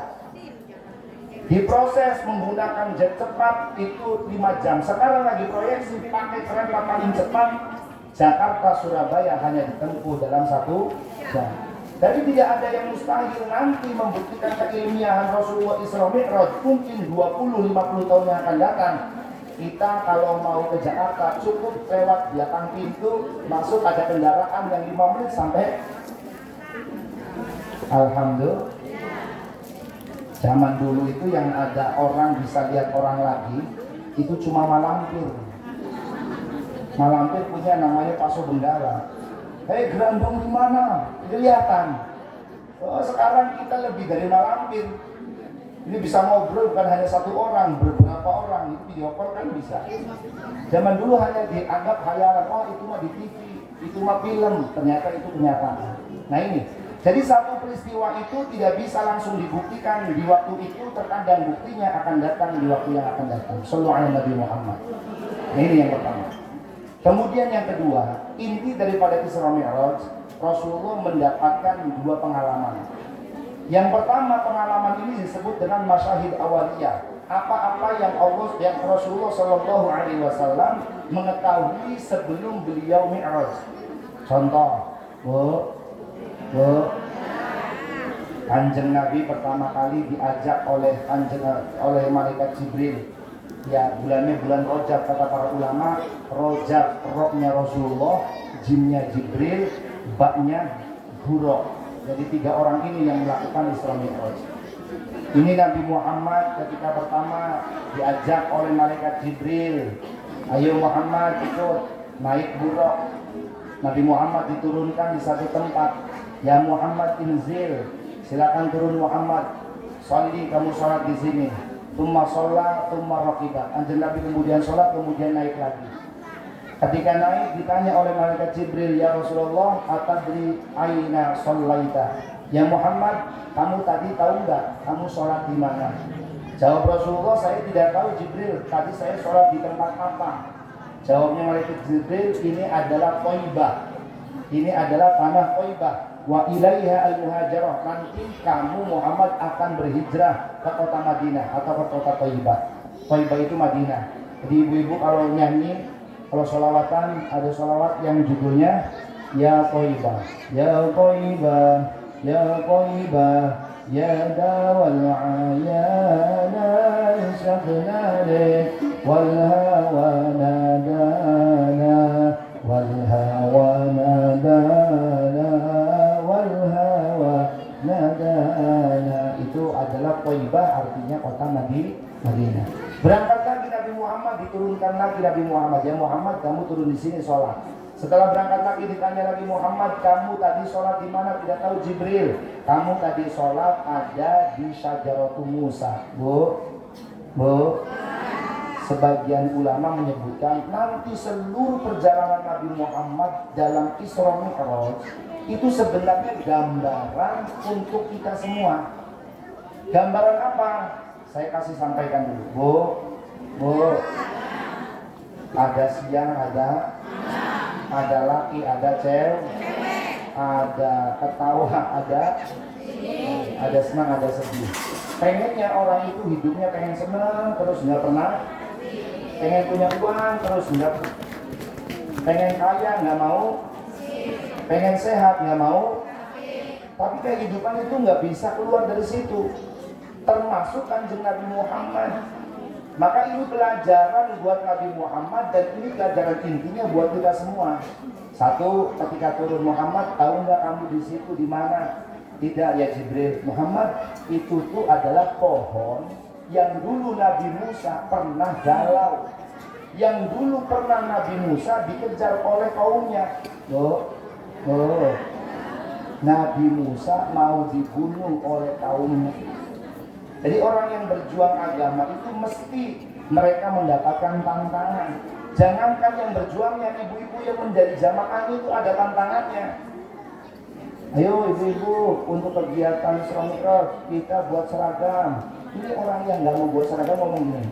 Diproses menggunakan jet cepat itu 5 jam. Sekarang lagi proyeksi pakai kereta paling cepat Jakarta Surabaya hanya ditempuh dalam 1 jam. Jadi tidak ada yang mustahil nanti membuktikan keilmiahan Rasulullah Isra Mi'raj. Mungkin 20-50 tahun yang akan datang. Kita kalau mau ke Jakarta cukup lewat belakang pintu, masuk ada kendaraan yang 5 menit sampai. Alhamdulillah. Zaman dulu itu yang ada orang bisa lihat orang lagi, itu cuma malampir. Malampir punya namanya Paso Benggala. Hei, Grandong di mana? Kelihatan. Oh, sekarang kita lebih dari malampir. Ini bisa ngobrol bukan hanya 1 orang, beberapa orang. Itu video call kan bisa. Zaman dulu hanya dianggap khayalan. Oh, itu mah di TV, itu mah film. Ternyata itu kenyataan. Nah ini, jadi satu peristiwa itu tidak bisa langsung dibuktikan di waktu itu. Terkadang buktinya akan datang di waktu yang akan datang. Sallallahu alaihi Nabi Muhammad. Nah ini yang pertama. Kemudian yang kedua, inti daripada Isra Mi'raj, Rasulullah mendapatkan 2 pengalaman. Yang pertama, pengalaman ini disebut dengan masyahid awaliyah. Apa-apa yang Rasulullah Shallallahu Alaihi Wasallam mengetahui sebelum beliau Mi'raj. Contoh, Kanjeng Nabi pertama kali diajak oleh malaikat Jibril. Ya, bulannya bulan Rajab, kata para ulama. Rajab roknya Rasulullah, jimnya Jibril, baknya Buraq. Jadi 3 orang ini yang melakukan Isra Mi'raj. Ini Nabi Muhammad ketika pertama diajak oleh malaikat Jibril, ayo Muhammad ikut naik Buraq. Nabi Muhammad diturunkan di satu tempat. Ya Muhammad inzil, silakan turun Muhammad. Sholli, kamu sholat di sini. Tumma sholat, tumma raqibat. Anjir Nabi kemudian sholat, kemudian naik lagi. Ketika naik ditanya oleh malaikat Jibril, ya Rasulullah, atadri aina shollaita? Ya Muhammad, kamu tadi tahu nggak kamu sholat di mana? Jawab Rasulullah, saya tidak tahu Jibril, tadi saya sholat di tempat apa? Jawabnya malaikat Jibril, ini adalah Thaibah. Ini adalah tanah Thaibah. Wa ilaiha al-muhajarah, nanti kamu Muhammad akan berhijrah ke kota Madinah atau ke kota Thaibah. Thaibah itu Madinah. Jadi ibu-ibu kalau nyanyi, kalau sholawatan, ada sholawat yang judulnya Ya Thaibah, Ya Thaibah, Ya Thaibah, Ya dawal ayana syafna lek wal hawa nadana wal hawa nadana wal hawa nadana. Itu adalah Thaibah, artinya kota Madinah. Berangkat lagi Nabi Muhammad, diturunkan lagi Nabi Muhammad. Ya Muhammad, kamu turun di sini sholat. Setelah berangkat lagi ditanya lagi, Muhammad, kamu tadi sholat di mana? Tidak tahu. Jibril, kamu tadi sholat ada di Syajaratu Musa. Bu, sebagian ulama menyebutkan nanti seluruh perjalanan Nabi Muhammad dalam Isra Mi'raj itu sebenarnya gambaran untuk kita semua. Gambaran apa? Saya kasih sampaikan dulu. Bu, ada siang, ada laki, ada cewek, ada ketawa, ada senang, ada sedih. Pengennya orang itu hidupnya pengen senang terus nggak pernah, pengen punya uang terus nggak, pengen kaya nggak mau, pengen sehat nggak mau. Tapi kehidupan itu nggak bisa keluar dari situ, termasuk Kanjeng Nabi Muhammad. Maka ini pelajaran buat Nabi Muhammad dan ini pelajaran intinya buat kita semua. Satu, ketika turun Muhammad, tahu nggak kamu di situ di mana? Tidak ya Jibril. Muhammad, itu tuh adalah pohon yang dulu Nabi Musa pernah galau, yang dulu pernah Nabi Musa dikejar oleh kaumnya. Nabi Musa mau dibunuh oleh kaumnya. Jadi orang yang berjuang agama itu mesti mereka mendapatkan tantangan. Jangankan yang berjuangnya, ibu-ibu yang menjadi jamaah itu ada tantangannya. Ayo ibu-ibu, untuk kegiatan Isra Mi'raj kita buat seragam. Ini orang yang nggak mau buat seragam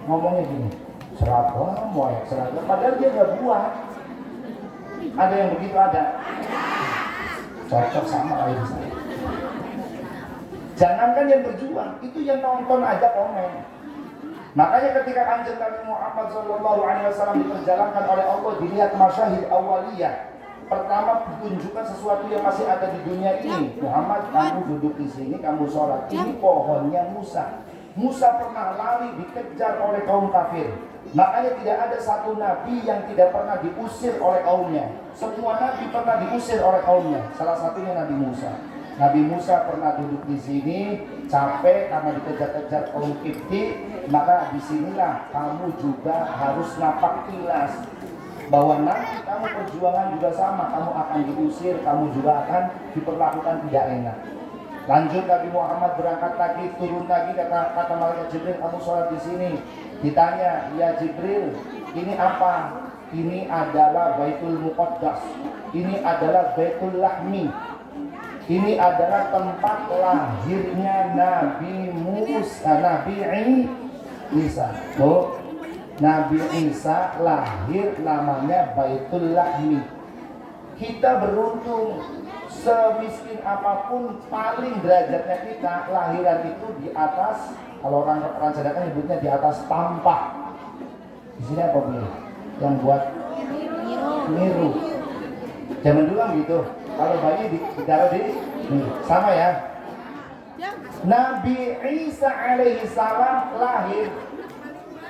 ngomongnya gini, seragam, mau seragam, padahal dia nggak buat. Ada yang begitu ada? Cocok sama kayak saya. Jangankan yang berjuang, itu yang nonton aja komen. Makanya ketika Kanjeng Nabi Muhammad SAW diperjalankan oleh Allah, dilihat masyahid awaliyah. Pertama tunjukkan sesuatu yang masih ada di dunia ini. Muhammad, kamu duduk di sini, kamu sholat. Ini pohonnya Musa. Musa pernah lari dikejar oleh kaum kafir. Makanya tidak ada satu nabi yang tidak pernah diusir oleh kaumnya. Semua nabi pernah diusir oleh kaumnya. Salah satunya Nabi Musa. Nabi Musa pernah duduk di sini, capek karena dikejar-kejar kaum Kipti, maka disinilah kamu juga harus napak tilas bahwa nanti kamu perjuangan juga sama, kamu akan diusir, kamu juga akan diperlakukan tidak enak. Lanjut Nabi Muhammad berangkat lagi, turun lagi, kata malaikat Jibril, kamu sholat di sini. Ditanya, ya Jibril, ini apa? Ini adalah Baitul Muqaddas, ini adalah Baitul Lahmi. Ini adalah tempat lahirnya Nabi Musa, Nabi Isa. Nabi Isa lahir namanya Baitul Lahmi. Kita beruntung, semiskin apapun paling derajatnya kita, lahiran itu di atas, kalau orang sedekah nyebutnya di atas tampah. Di sini apa Bu? Yang buat niru. Zaman dulu gitu. Kalau bayi ditaruh di sama ya. Nabi Isa alaihi salam lahir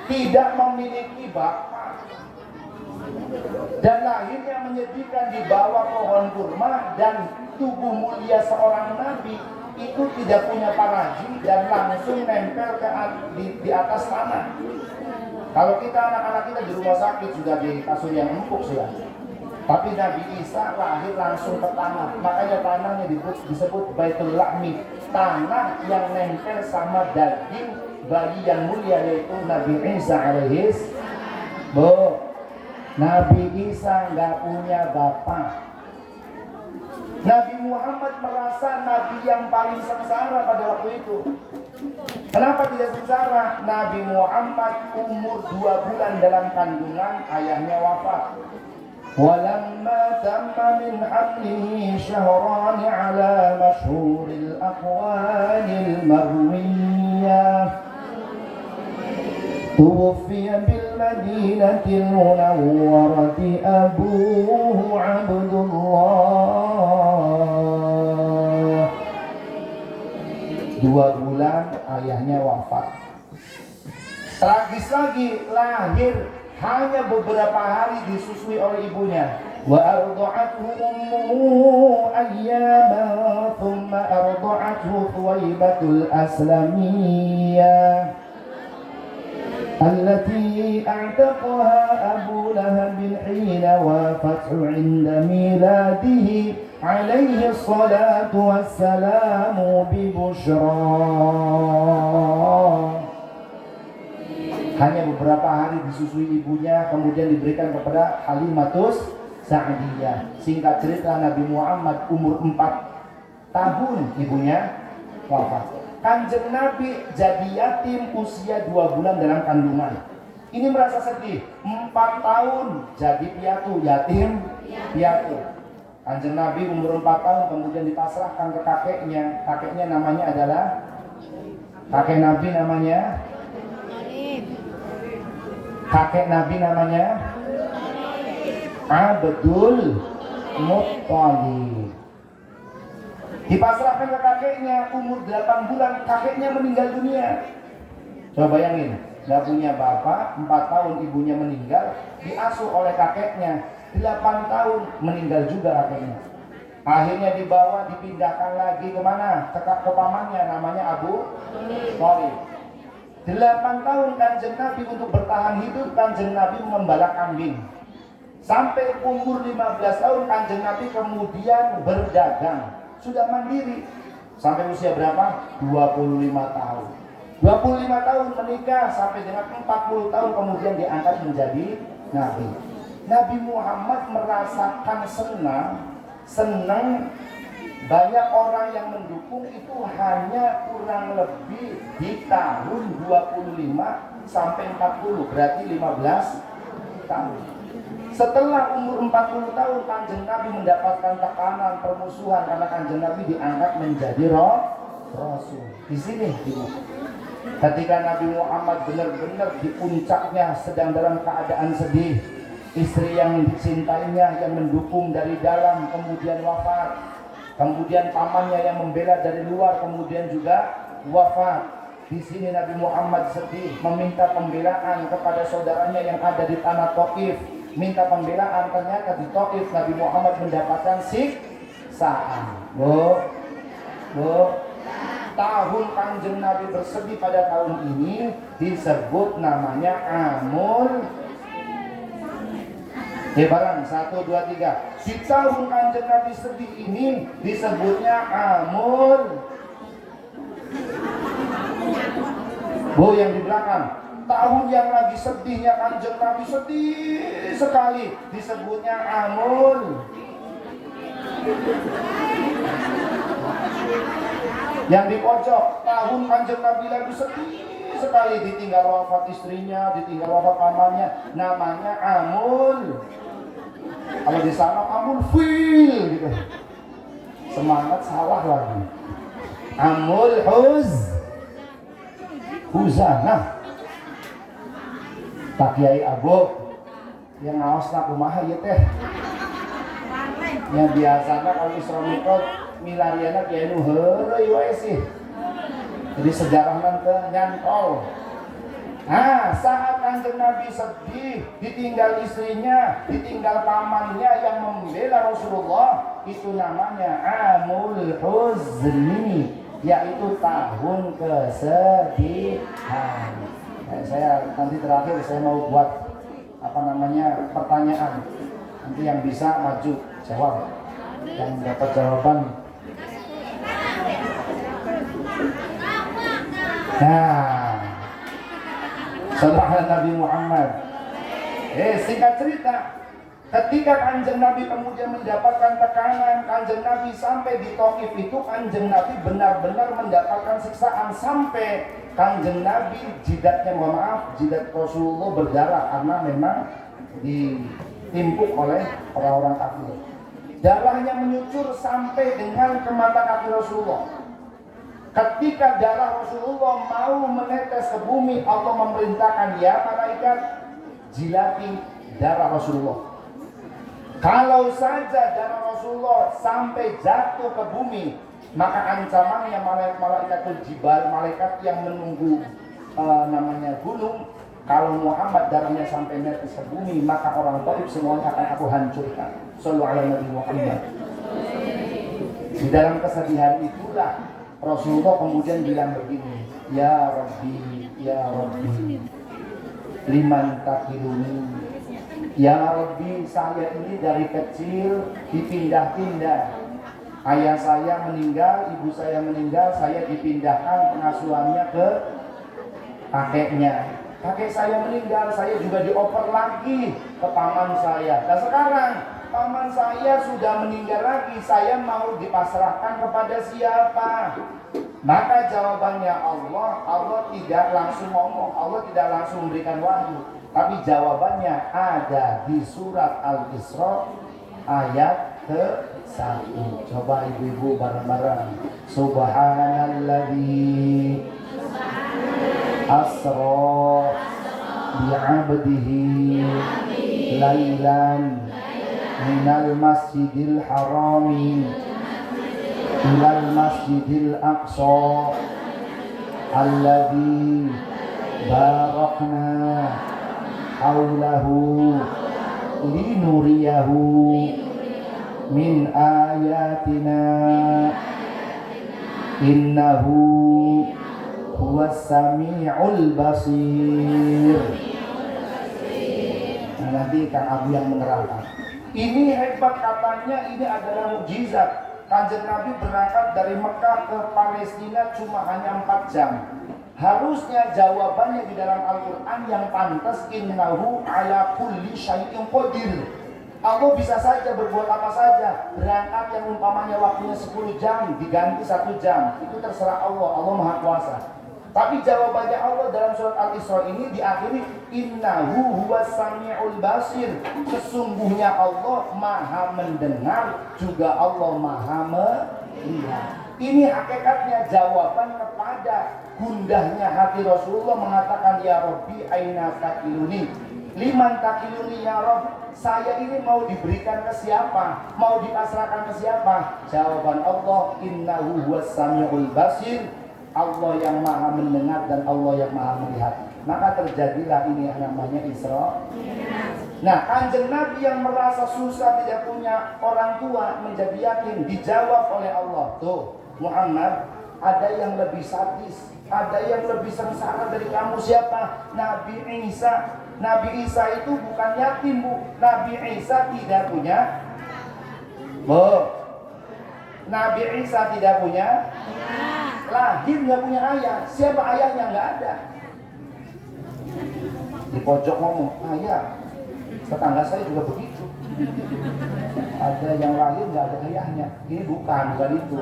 tidak memiliki bapak dan lahirnya menyedihkan di bawah pohon kurma, dan tubuh mulia seorang nabi itu tidak punya paraji dan langsung nempel di atas tanah. Kalau kita anak-anak kita di rumah sakit sudah di kasur yang empuk sudah. Tapi Nabi Isa lahir langsung ke tanah. Makanya tanahnya disebut Baitul Lahmi, tanah yang nempel sama daging bayi yang mulia, yaitu Nabi Isa alaihis. Nabi Isa nggak punya bapak. Nabi Muhammad merasa nabi yang paling sengsara pada waktu itu. Kenapa tidak sengsara? Nabi Muhammad umur 2 bulan dalam kandungan, ayahnya wafat. ولما تم من حمله شهران على مشهور الأقوال المروية توفي بالمدينة المنورة أبوه عبد الله. 2 bulan ayahnya wafat. Tragis lagi, lahir hanya beberapa hari disusui oleh ibunya. Wa arda'athu ummuhu ayyaman thumma arda'athu Thuwaibatul Aslamiyah. التي أعتقها أبو لهب حين وافته عند ميلاده عليه الصلاة والسلام ببشرى. Hanya beberapa hari disusui ibunya, kemudian diberikan kepada Halimatus Sa'diyah. Singkat cerita, Nabi Muhammad umur 4 tahun ibunya wafat. Kanjeng Nabi jadi yatim usia 2 bulan dalam kandungan. Ini merasa sedih. 4 tahun jadi piatu, yatim piatu. Kanjeng Nabi umur 4 tahun kemudian dipasrahkan ke kakeknya. Kakeknya namanya adalah kakek Nabi namanya Abdul Muttalib. Dipasrahkan ke kakeknya, umur 8 bulan kakeknya meninggal dunia. Coba bayangin, gak punya bapak, 4 tahun ibunya meninggal, diasuh oleh kakeknya, 8 tahun meninggal juga kakeknya. Akhirnya dibawa, dipindahkan lagi kemana? Ke pamannya, namanya Abu Thalib. 8 tahun Kanjeng Nabi untuk bertahan hidup, Kanjeng Nabi membala kambing. Sampai umur 15 tahun Kanjeng Nabi kemudian berdagang. Sudah mandiri. Sampai usia berapa? 25 tahun. 25 tahun menikah sampai dengan 40 tahun kemudian diangkat menjadi Nabi. Nabi Muhammad merasakan senang banyak orang yang mendukung itu hanya kurang lebih di tahun 25 sampai 40, berarti 15 tahun. Setelah umur 40 tahun Kanjeng Nabi mendapatkan tekanan permusuhan karena Kanjeng Nabi diangkat menjadi Rasul. Di sini ketika Nabi Muhammad benar-benar di puncaknya sedang dalam keadaan sedih, istri yang dicintainya yang mendukung dari dalam kemudian wafat. Kemudian pamannya yang membela dari luar kemudian juga wafat. Di sini Nabi Muhammad sedih, meminta pembelaan kepada saudaranya yang ada di tanah Thaif. Minta pembelaan, ternyata di Thaif Nabi Muhammad mendapatkan siksaan. Tahun Kanjeng Nabi bersedih pada tahun ini disebut namanya Amul. Barang 1, 2, 3. Di tahun Kanjeng Nabi sedih ini disebutnya Amul. Yang di belakang, tahun yang lagi sedihnya Kanjeng Nabi, sedih sekali, disebutnya Amul. Yang di pojok, tahun Kanjeng Nabi lagi sedih sekali, ditinggal wafat istrinya, ditinggal wafat pamannya, namanya Amul. Kalau di sana Amul fil gitu. Semangat salah lagi. Amul Huzanah. Pak Kiai Abu yang ngaosna kumaha ieu teh. Yang biasanya kalau Isra Mi'raj milariana Kiai nu heureuy wae sih. Jadi sejarah nanti nyantol. Saat Kanjeng Nabi sedih, ditinggal istrinya, ditinggal pamannya yang membela Rasulullah, itu namanya Amul Huzni, yaitu tahun kesedihan. Saya nanti terakhir saya mau buat pertanyaan. Nanti yang bisa maju jawab, yang dapat jawaban. Saudara Nabi Muhammad. Singkat cerita, ketika Kanjeng Nabi kemudian mendapatkan tekanan, Kanjeng Nabi sampai di Thaif itu Kanjeng Nabi benar-benar mendapatkan siksaan sampai Kanjeng Nabi jidat Rasulullah berdarah karena memang ditimpuk oleh orang-orang kafir. Darahnya menyucur sampai dengan ke mata kaki Rasulullah. Ketika darah Rasulullah mau menetes ke bumi, Allah memerintahkan, ya malaikat, jilati darah Rasulullah. Kalau saja darah Rasulullah sampai jatuh ke bumi, maka ancamannya malaikat jibal, malaikat yang menunggu gunung. Kalau Muhammad darahnya sampai menetes ke bumi, maka orang Thaif semuanya akan aku hancurkan. Sallallahu alaihi Nabi Muhammad. Di dalam kesedihan itulah Rasulullah kemudian bilang begini, ya Rabbi, liman takiluni. Ya Rabbi, saya ini dari kecil dipindah-pindah. Ayah saya meninggal, ibu saya meninggal, saya dipindahkan pengasuhannya ke kakeknya. Kakek saya meninggal, saya juga dioper lagi ke paman saya. Dan sekarang paman saya sudah meninggal lagi, saya mau dipasrahkan kepada siapa? Maka jawabannya Allah tidak langsung ngomong, Allah tidak langsung memberikan wahyu. Tapi jawabannya ada di surat Al-Isra ayat ke-1. Coba ibu-ibu bareng-bareng. Subhanalladzi asra bi'abdihi lailan minal masjidil harami ilal masjidil aqsa alladzi barakna haulahu linuriyahu min ayatina innahu huwas sami'ul basir. Nah, nanti Kang Abu yang menerangkan. Ini hebat katanya, ini adalah mukjizat. Kanjeng Nabi berangkat dari Mekah ke Palestina cuma hanya 4 jam. Harusnya jawabannya di dalam Al-Quran yang pantas, innahu ala kulli syai'in qadir. Allah bisa saja berbuat apa saja. Berangkat yang umpamanya waktunya 10 jam diganti 1 jam, itu terserah Allah. Allah Maha Kuasa. Tapi jawabannya Allah dalam surat Al-Isra ini diakhiri innahu huwas sami'ul basir. Sesungguhnya Allah Maha mendengar, juga Allah Maha melihat. Ini hakikatnya jawaban kepada gundahnya hati Rasulullah mengatakan, ya Rabbi aina takiluni, liman takiluni ya Rabb, saya ini mau diberikan ke siapa, mau dipasrahkan ke siapa? Jawaban Allah, innahu huwas sami'ul basir, Allah yang maha mendengar dan Allah yang maha melihat. Maka terjadilah ini yang namanya Isra. Nah, Kanjeng Nabi yang merasa susah tidak punya orang tua menjadi yakin, dijawab oleh Allah. Tuh Muhammad, ada yang lebih sadis, ada yang lebih sengsara dari kamu. Siapa? Nabi Isa. Nabi Isa itu bukan yatim, Bu. Nabi Isa tidak punya Nabi Isa tidak punya lahir, nggak punya ayah. Siapa ayahnya? Nggak ada. Di pojok ngomong, ayah. Tetangga saya juga begitu. Ada yang lahir nggak ada ayahnya. Ini bukan itu.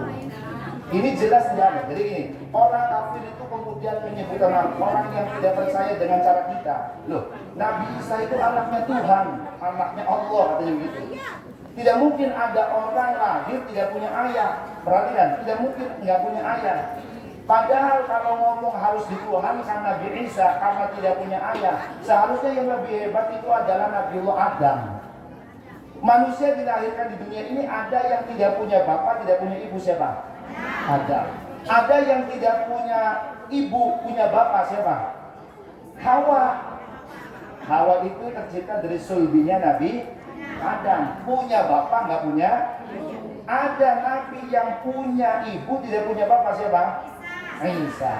Ini jelas tidak ada. Jadi gini, orang kafir itu kemudian menyebut orang yang tidak percaya dengan cara kita. Loh, Nabi Isa itu anaknya Tuhan, anaknya Allah, katanya begitu. Tidak mungkin ada orang lahir tidak punya ayah. Perhatikan, tidak mungkin nggak punya ayah. Padahal kalau ngomong harus dituhankan Nabi Isa karena tidak punya ayah, seharusnya yang lebih hebat itu adalah Nabiullah Adam. Manusia dilahirkan di dunia ini ada yang tidak punya bapak, tidak punya ibu. Siapa? Adam. Ada yang tidak punya ibu, punya bapak. Siapa? Hawa. Hawa itu tercipta dari sulbinya Nabi Adam. Punya bapak, nggak punya. Ada nabi yang punya ibu, tidak punya bapak. Siapa? Isa.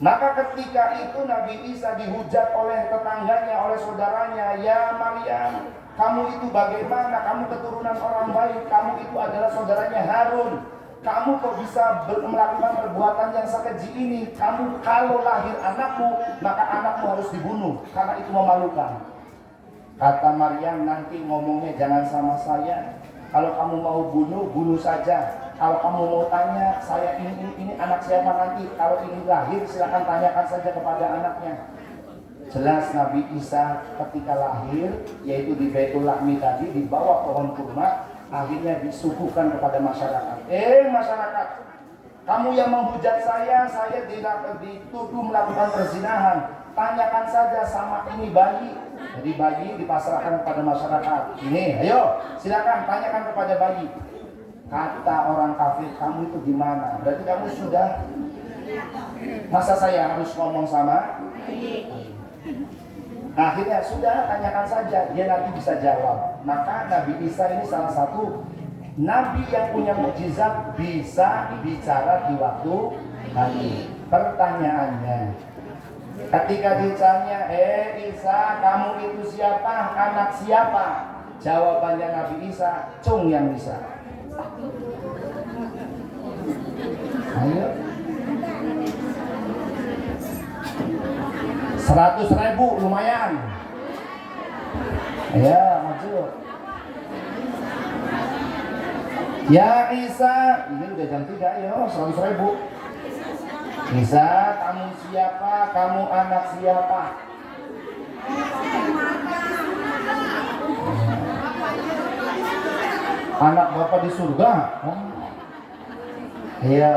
Maka ketika itu Nabi Isa dihujat oleh tetangganya, oleh saudaranya, ya Maryam, kamu itu bagaimana? Kamu keturunan orang baik, kamu itu adalah saudaranya Harun. Kamu kok bisa melakukan perbuatan yang sekeji ini? Kamu kalau lahir anakmu, maka anakmu harus dibunuh karena itu memalukan. Kata Maryam, nanti ngomongnya jangan sama saya. Kalau kamu mau bunuh, bunuh saja. Kalau kamu mau tanya, saya ini anak siapa nanti? Kalau ini lahir, silakan tanyakan saja kepada anaknya. Jelas Nabi Isa ketika lahir, yaitu di Baitul Lahmi tadi, di bawah pohon kurma, akhirnya disuguhkan kepada masyarakat. Masyarakat, kamu yang menghujat saya dituduh melakukan perzinahan. Tanyakan saja sama ini bayi. Jadi bayi dipasrahkan kepada masyarakat. Ini, ayo silakan tanyakan kepada bayi. Kata orang kafir, kamu itu gimana? Berarti kamu sudah, masa saya harus ngomong sama? Akhirnya sudah, tanyakan saja, dia nanti bisa jawab. Maka Nabi Isa ini salah satu nabi yang punya mukjizat, bisa bicara di waktu nanti. Pertanyaannya, Ketika ditanya, Isa, kamu itu siapa? Anak siapa? Jawabannya Nabi Isa, cung yang bisa. Ayo. 100.000 lumayan. Ya, maju. Ya Isa, ini udah jam 3 ya, 100.000. Isa, kamu siapa? Kamu anak siapa? Anak Bapak di surga. Iya.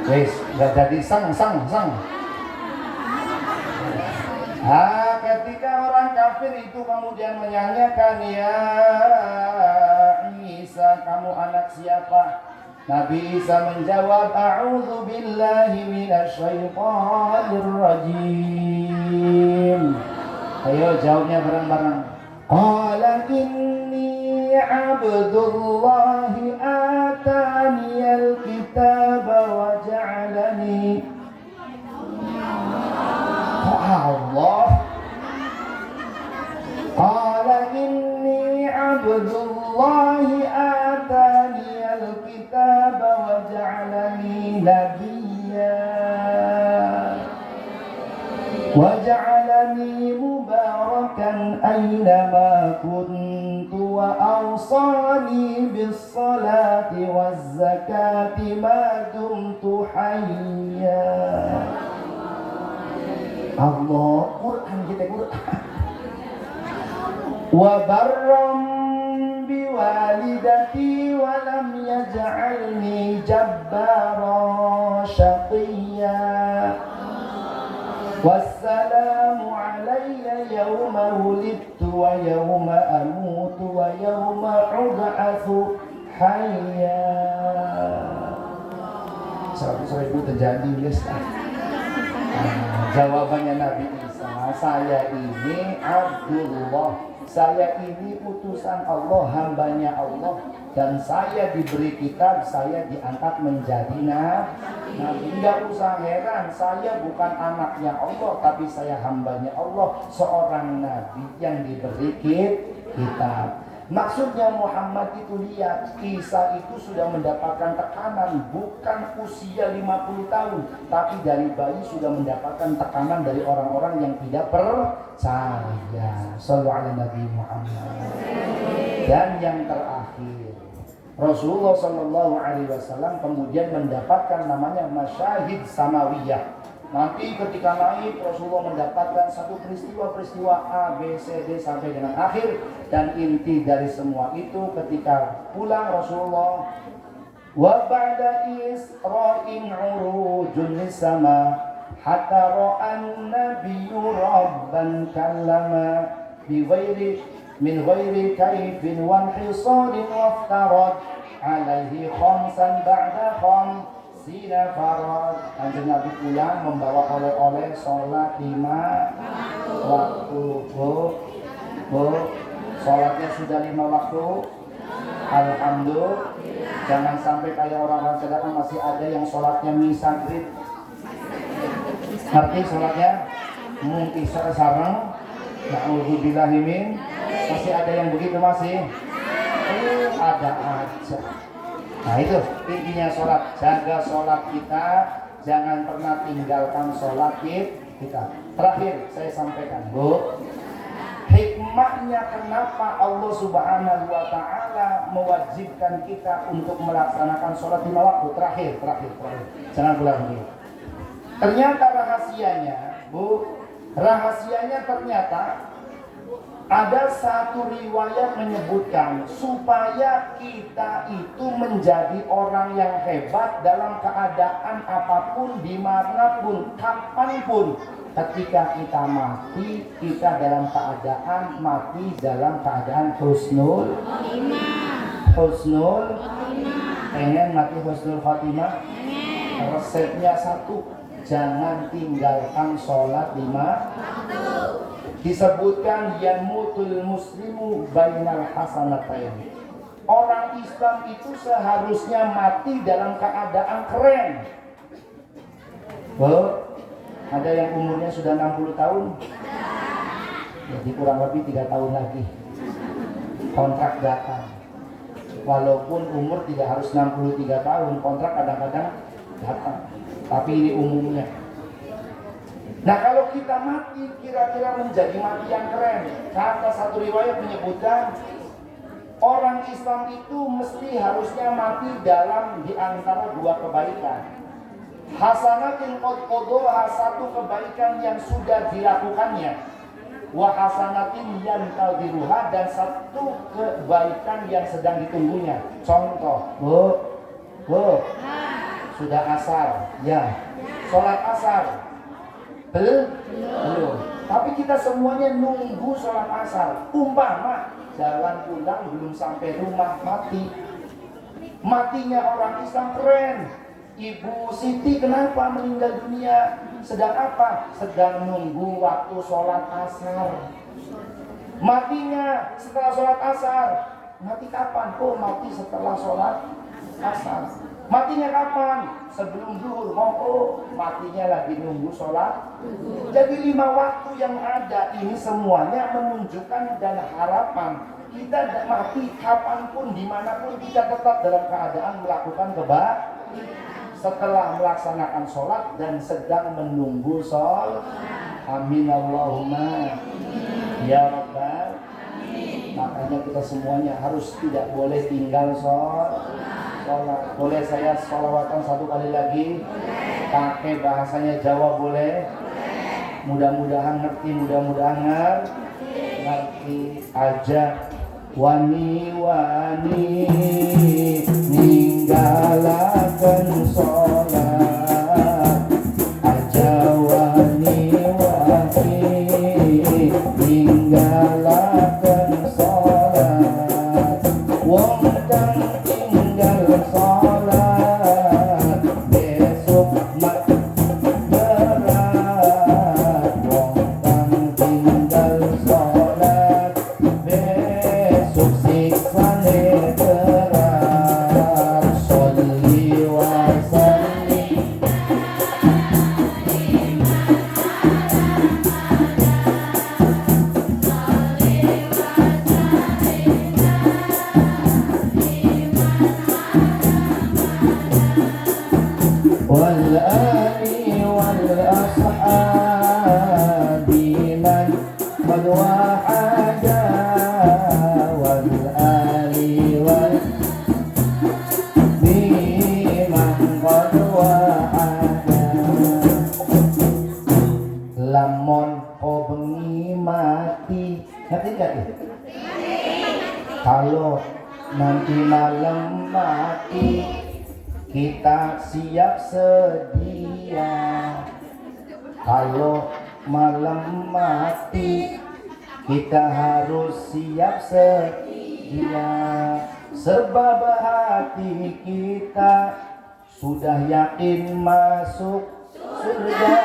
Wes, gak jadi sang. Ketika orang kafir itu kemudian menyanyikan, ya Isa, kamu anak siapa? Nabi Isa menjawab, a'udzu billahi minasyaitonir rajim. Ayo jawabnya bareng-bareng. Qala inni abdullahi ataniyal kitaba wa ja'alani. Allah. Qala inni abdullahi ataniyal kitaba wa ja'alani nabiyya wa ja'alani mubarakan aynama kuntu wa awsani bis salati waz zakati ma dumtu hayya. Allah, Quran kita Quran. Wa barram biwalidati wa lam yaj'alni jabbara syaqiyya. Wassalamu alayya yawma wulidtu wa yawma amutu wa yawma ub'atsu hayya. 100.000 terjadi guys. Jawabannya Nabi Isa, saya ini Abdullah, saya ini utusan Allah, hambanya Allah, dan saya diberi kitab, saya diangkat menjadi nabi. Tidak usah heran, saya bukan anaknya Allah, tapi saya hambanya Allah, seorang nabi yang diberi kitab. Maksudnya Muhammad itu lihat, Isa itu sudah mendapatkan tekanan, bukan usia 50 tahun, tapi dari bayi sudah mendapatkan tekanan dari orang-orang yang tidak percaya. Shallallahu alaihi Nabi Muhammad. Dan yang terakhir, Rasulullah Shallallahu Alaihi Wasallam kemudian mendapatkan namanya masyahid samawiyah. Nanti ketika naik, Rasulullah mendapatkan satu peristiwa A, B, C, D sampai dengan akhir. Dan inti dari semua itu ketika pulang Rasulullah, wa ba'da isra'in urujun lisama hatta ra'an nabiyyu rabban kallama min ghairi kaifin wa hisarin waftarad alaihi khamsan ba'da Sina farad. Kanjeng Nabi pulang membawa oleh-oleh, sholat 5 waktu. Bu, sholatnya sudah 5 waktu. Alhamdulillah. Jangan sampai kayak orang-orang sedangkan masih ada yang sholatnya misaghrib. Ngerti sholatnya? Isya sareng. Na'udzubillahi min. Masih ada yang begitu masih? Ada aja. Nah itu intinya sholat, jaga sholat kita, jangan pernah tinggalkan sholat kita. Terakhir saya sampaikan, Bu, hikmahnya kenapa Allah Subhanahu wa Ta'ala mewajibkan kita untuk melaksanakan sholat 5 waktu. Terakhir, jangan pulang dulu. Ternyata rahasianya, Bu, rahasianya ternyata ada satu riwayat menyebutkan supaya kita itu menjadi orang yang hebat dalam keadaan apapun, dimanapun, kapanpun. Ketika kita mati, kita dalam keadaan mati dalam keadaan husnul pengen mati husnul khotimah. Resepnya satu, jangan tinggalkan sholat 5 waktu. Disebutkan yamutul muslimu bainal hasanatain. Orang Islam itu seharusnya mati dalam keadaan keren. Ada yang umurnya sudah 60 tahun? Jadi kurang lebih 3 tahun lagi kontrak datang. Walaupun umur tidak harus 63 tahun, kontrak kadang-kadang datang. Tapi ini umumnya. Nah, kalau kita mati kira-kira menjadi mati yang keren. Kata satu riwayat menyebutkan orang Islam itu mesti harusnya mati dalam di antara dua kebaikan. Hasanatin qad qadaha, satu kebaikan yang sudah dilakukannya. Wa hasanatin yantadhiruha, dan satu kebaikan yang sedang ditunggunya. Contoh, sudah asar, ya. Sholat asar. Belum. Tapi kita semuanya nunggu sholat asar. Umpama jalan pulang belum sampai rumah mati. Matinya orang Islam keren. Ibu Siti kenapa meninggal dunia? Sedang apa? Sedang nunggu waktu sholat asar. Matinya setelah sholat asar. Mati kapan? Oh, mati setelah sholat asar. Matinya kapan? Sebelum zuhur. Oh, matinya lagi nunggu sholat. Jadi 5 waktu yang ada ini semuanya menunjukkan dan harapan kita mati kapanpun, dimanapun kita tetap dalam keadaan melakukan kebaikan. Setelah melaksanakan sholat dan sedang menunggu sholat. Amin Allahumma ya Rabbal. Makanya kita semuanya harus tidak boleh tinggal sholat. Boleh saya sholawatan 1 kali lagi? Pakai bahasanya Jawa boleh? Mudah-mudahan ngerti, mudah-mudahan ngerti aja. Wani-wani ninggalaken sholat, aja wani-wani ninggalaken sholat. Wong kang tinggal sholat besok mat berat. Wong kang tinggal sholat besok siksane berat. Sholli wa sallim wal ali wal ashabi man qad wahada, wal ali wal biman qad wahada. Lamun kau bengi mati, ngerti gak ya? Kalau nanti malam mati, kita siap sedia. Kalau malam mati, kita harus siap sedia. Sebab hati kita sudah yakin masuk surga.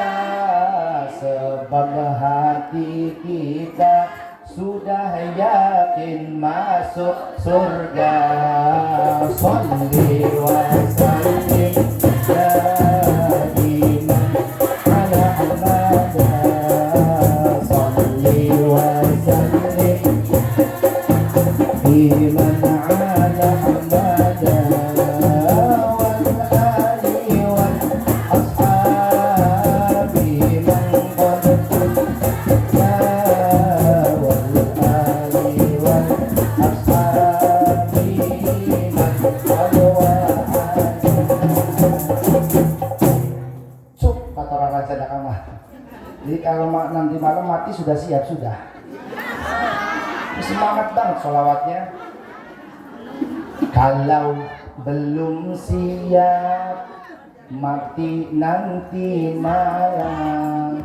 Sebab hati kita sudah yakin masuk surga. Sholli wa sallim daiman ala Muhammad. Sholli wa sallim daiman ala Muhammad wal ali wal ashabi man qad Jadi kalau nanti malam mati sudah siap, sudah semangat banget sholawatnya. Kalau belum siap mati nanti malam,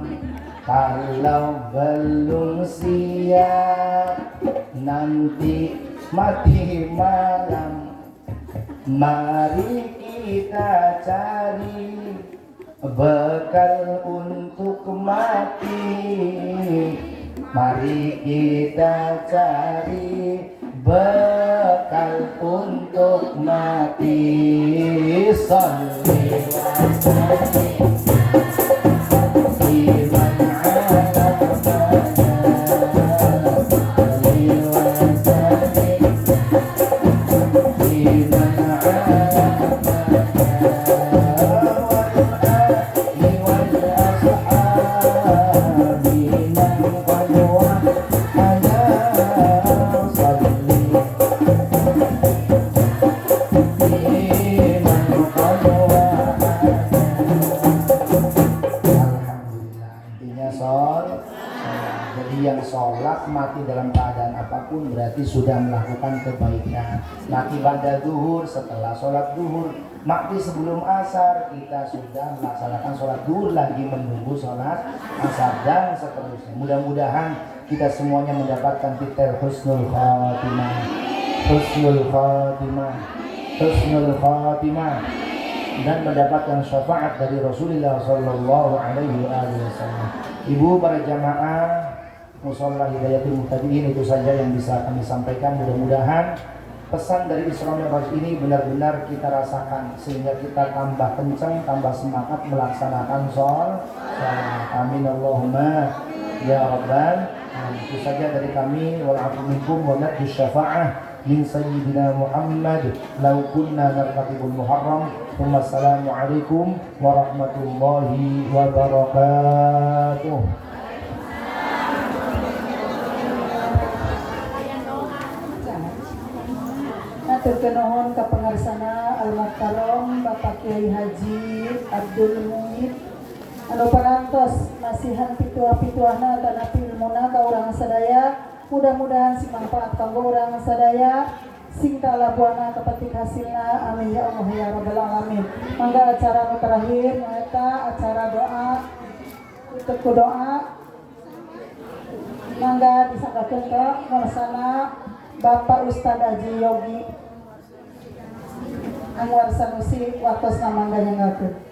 kalau belum siap nanti mati malam, mari kita cari bekal untuk mati. Mari kita cari bekal untuk mati. Sholli wa sallim sholat. Jadi yang sholat mati dalam keadaan apapun berarti sudah melakukan kebaikan. Mati pada zuhur, setelah sholat zuhur, mati sebelum asar, kita sudah melaksanakan sholat zuhur lagi menunggu sholat asar dan seterusnya. Mudah-mudahan kita semuanya mendapatkan titel husnul khatimah, husnul khatimah, husnul khatimah, dan mendapatkan syafaat dari Rasulullah Sallallahu Alaihi Wasallam. Ibu, para jamaah Musholla Hidayatul Muhtadin, itu saja yang bisa kami sampaikan. Mudah-mudahan pesan dari Isra Mi'raj ini benar-benar kita rasakan sehingga kita tambah kencang, tambah semangat melaksanakan sholat. Amin Allahumma ya Rabbal. Itu saja dari kami. Wal'afu minkum wa nadju syafa'ah min Sayyidina Muhammad law kunna nartaqibul muharram. Wassalamualaikum warahmatullahi wabarakatuh. Terkenuhun kapangarsana Al-Muhtaram Bapak Kiai Haji Abdul Muhid anu parantos nasihan pituah-pituahna tanapi ilmuna ka urang sadaya. Mudah-mudahan si manfaat kanggo urang sadaya, sing kalabuana kepetik hasilna. Amin ya Allah ya rabbal alamin. Mangga acara nu terakhir nyaeta acara doa. Untuk doa mangga disanggakeun ka ngarsana Bapak Ustadz Haji Yogi Anwar Sanusi waktos namangga nyanggakeun.